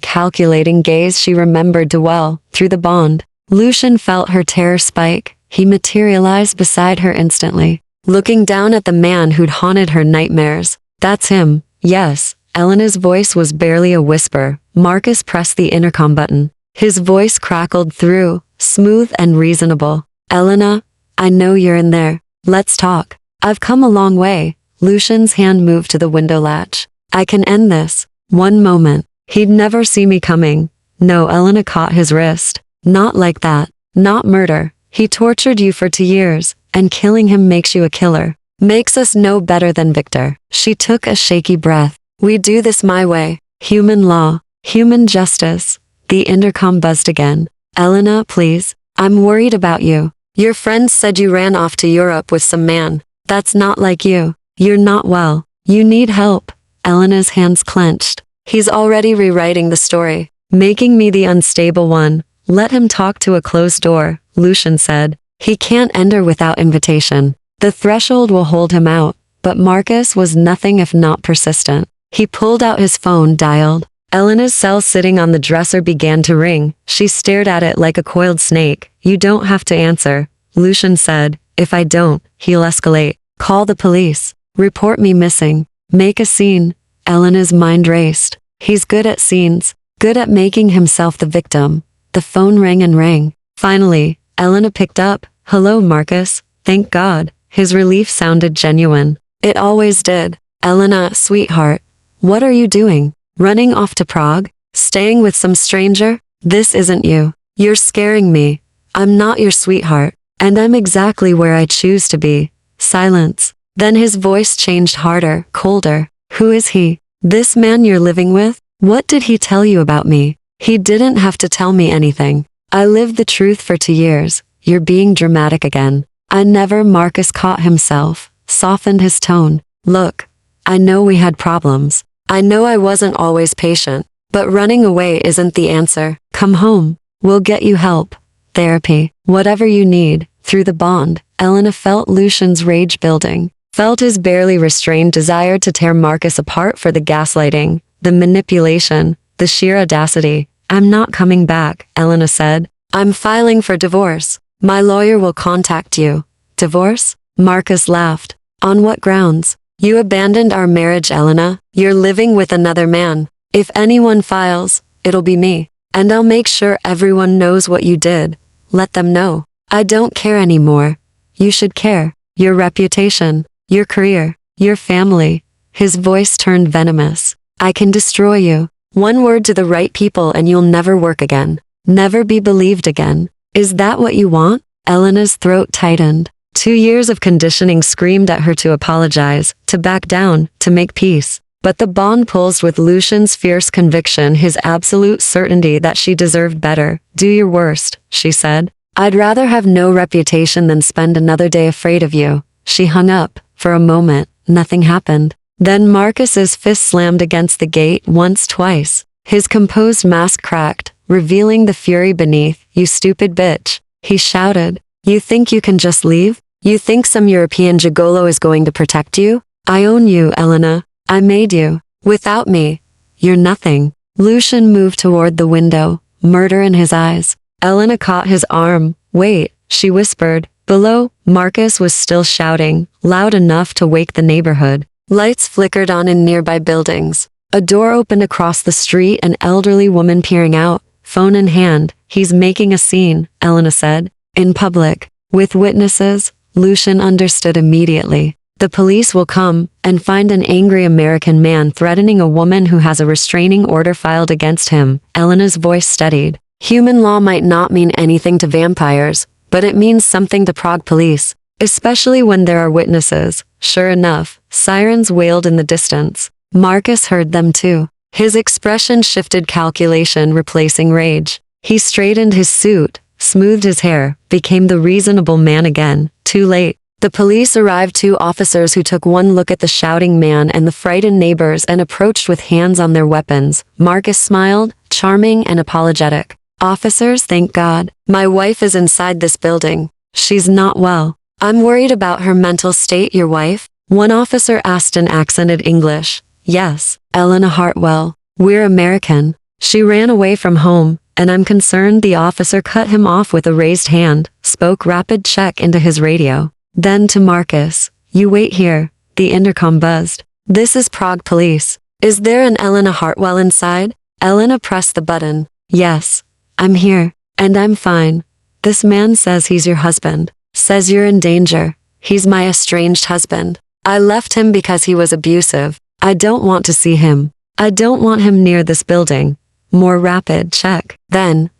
calculating gaze she remembered too well. Through the bond, Lucian felt her terror spike. He materialized beside her instantly, looking down at the man who'd haunted her nightmares. That's him. Yes. Elena's voice was barely a whisper. Marcus pressed the intercom button. His voice crackled through, smooth and reasonable. Elena, I know you're in there. Let's talk. I've come a long way. Lucian's hand moved to the window latch. I can end this. One moment. He'd never see me coming. No, Elena caught his wrist. Not like that. Not murder. He tortured you for 2 years, and killing him makes you a killer. Makes us no better than Victor. She took a shaky breath. We do this my way. Human law. Human justice. The intercom buzzed again. Elena, please. I'm worried about you. Your friends said you ran off to Europe with some man. That's not like you. You're not well. You need help. Elena's hands clenched. He's already rewriting the story, making me the unstable one. Let him talk to a closed door, Lucian said. He can't enter without invitation. The threshold will hold him out. But Marcus was nothing if not persistent. He pulled out his phone, dialed. Elena's cell sitting on the dresser began to ring. She stared at it like a coiled snake. You don't have to answer, Lucian said. If I don't, he'll escalate. Call the police. Report me missing. Make a scene. Elena's mind raced. He's good at scenes. Good at making himself the victim. The phone rang and rang. Finally, Elena picked up. Hello, Marcus. Thank God. His relief sounded genuine. It always did. Elena, sweetheart. What are you doing? Running off to Prague? Staying with some stranger? This isn't you. You're scaring me. I'm not your sweetheart. And I'm exactly where I choose to be. Silence. Then his voice changed harder, colder. Who is he? This man you're living with? What did he tell you about me? He didn't have to tell me anything. I lived the truth for 2 years. You're being dramatic again. I never. Marcus caught himself, softened his tone. Look, I know we had problems. I know I wasn't always patient, but running away isn't the answer. Come home. We'll get you help. Therapy. Whatever you need. Through the bond, Elena felt Lucian's rage building, felt his barely restrained desire to tear Marcus apart for the gaslighting, the manipulation, the sheer audacity. I'm not coming back, Elena said. I'm filing for divorce. My lawyer will contact you. Divorce? Marcus laughed. On what grounds? You abandoned our marriage, Elena. You're living with another man. If anyone files, it'll be me. And I'll make sure everyone knows what you did. Let them know. I don't care anymore. You should care. Your reputation, your career, your family. His voice turned venomous. I can destroy you. One word to the right people and you'll never work again. Never be believed again. Is that what you want? Elena's throat tightened. 2 years of conditioning screamed at her to apologize, to back down, to make peace. But the bond pulsed with Lucian's fierce conviction, his absolute certainty that she deserved better. Do your worst, she said. I'd rather have no reputation than spend another day afraid of you. She hung up. For a moment, nothing happened. Then Marcus's fist slammed against the gate once, twice. His composed mask cracked, revealing the fury beneath. You stupid bitch, he shouted. You think you can just leave? You think some European gigolo is going to protect you? I own you, Elena. I made you. Without me, you're nothing. Lucian moved toward the window, murder in his eyes. Elena caught his arm. Wait, she whispered. Below, Marcus was still shouting, loud enough to wake the neighborhood. Lights flickered on in nearby buildings. A door opened across the street, an elderly woman peering out, phone in hand. He's making a scene, Elena said. In public, with witnesses. Lucian understood immediately. The police will come and find an angry American man threatening a woman who has a restraining order filed against him. Elena's voice steadied. Human law might not mean anything to vampires, but it means something to Prague police, especially when there are witnesses. Sure enough, sirens wailed in the distance. Marcus heard them too. His expression shifted, calculation replacing rage. He straightened his suit, smoothed his hair, became the reasonable man again. Too late. The police arrived, 2 officers who took one look at the shouting man and the frightened neighbors and approached with hands on their weapons. Marcus smiled, charming and apologetic. Officers, thank God. My wife is inside this building. She's not well. I'm worried about her mental state. Your wife? One officer asked in accented English. Yes, Elena Hartwell. We're American. She ran away from home, and I'm concerned. The officer cut him off with a raised hand, spoke rapid check into his radio. Then to Marcus. You wait here. The intercom buzzed. This is Prague police. Is there an Elena Hartwell inside? Elena pressed the button. Yes. I'm here. And I'm fine. This man says he's your husband. Says you're in danger. He's my estranged husband. I left him because he was abusive. I don't want to see him. I don't want him near this building. More rapid check. Then,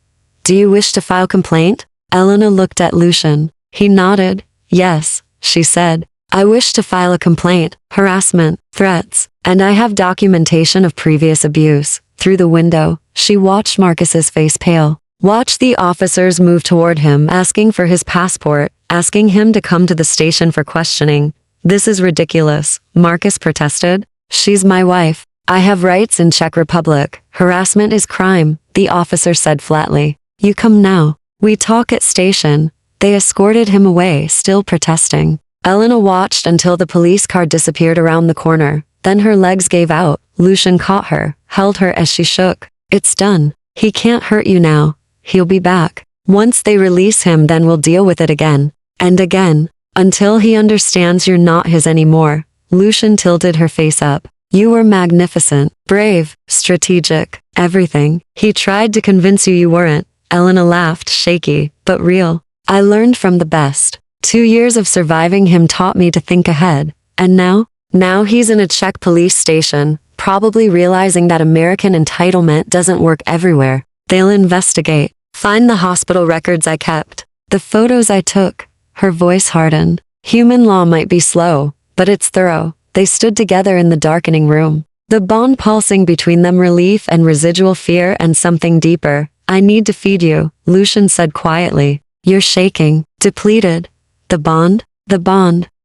do you wish to file complaint? Elena looked at Lucian. He nodded. Yes, she said. I wish to file a complaint, harassment, threats, and I have documentation of previous abuse. Through the window, she watched Marcus's face pale. Watched the officers move toward him, asking for his passport, asking him to come to the station for questioning. This is ridiculous, Marcus protested. She's my wife. I have rights in Czech Republic. Harassment is crime, the officer said flatly. You come now. We talk at station. They escorted him away, still protesting. Elena watched until the police car disappeared around the corner. Then her legs gave out. Lucian caught her, held her as she shook. It's done. He can't hurt you now. He'll be back. Once they release him, then we'll deal with it again. And again. Until he understands you're not his anymore. Lucian tilted her face up. You were magnificent, brave, strategic, everything. He tried to convince you weren't. Elena laughed, shaky, but real. I learned from the best. 2 years of surviving him taught me to think ahead. And now? Now he's in a Czech police station, probably realizing that American entitlement doesn't work everywhere. They'll investigate. Find the hospital records I kept. The photos I took. Her voice hardened. Human law might be slow, but it's thorough. They stood together in the darkening room. The bond pulsing between them, relief and residual fear and something deeper. I need to feed you, Lucian said quietly. You're shaking, depleted. The bond,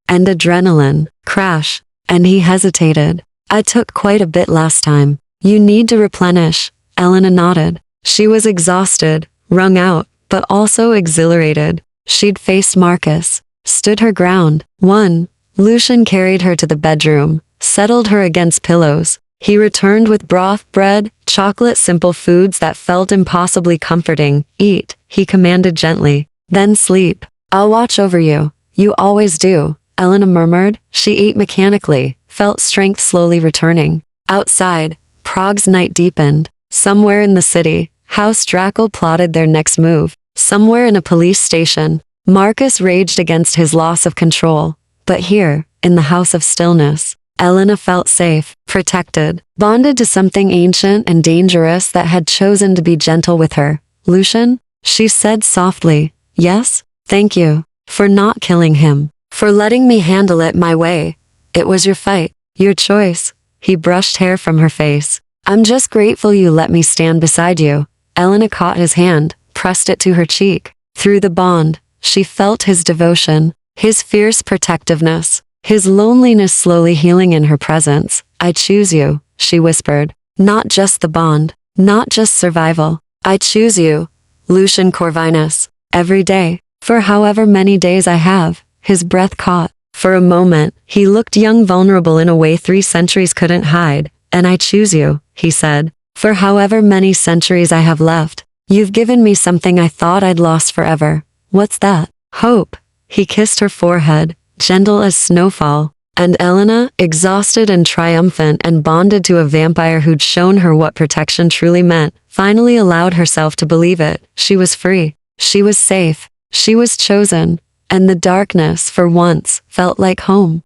and adrenaline, crash. And he hesitated. I took quite a bit last time. You need to replenish. Elena nodded. She was exhausted, wrung out, but also exhilarated. She'd faced Marcus, stood her ground, won. Lucian carried her to the bedroom, settled her against pillows. He returned with broth, bread, chocolate, simple foods that felt impossibly comforting. Eat, he commanded gently. Then sleep. I'll watch over you. You always do, Elena murmured. She ate mechanically, felt strength slowly returning. Outside, Prague's night deepened. Somewhere in the city, House Drackle plotted their next move. Somewhere in a police station, Marcus raged against his loss of control. But here, in the house of stillness, Elena felt safe, protected, bonded to something ancient and dangerous that had chosen to be gentle with her. Lucian? She said softly. Yes? Thank you. For not killing him. For letting me handle it my way. It was your fight. Your choice. He brushed hair from her face. I'm just grateful you let me stand beside you. Elena caught his hand, pressed it to her cheek. Through the bond, she felt his devotion, his fierce protectiveness, his loneliness slowly healing in her presence. I choose you, she whispered. Not just the bond, not just survival. I choose you, Lucian Corvinus. Every day, for however many days I have. His breath caught. For a moment, he looked young, vulnerable in a way 3 centuries couldn't hide. And I choose you, he said. For however many centuries I have left. You've given me something I thought I'd lost forever. What's that? Hope. He kissed her forehead, gentle as snowfall. And Elena, exhausted and triumphant and bonded to a vampire who'd shown her what protection truly meant, finally allowed herself to believe it. She was free. She was safe. She was chosen. And the darkness, for once, felt like home.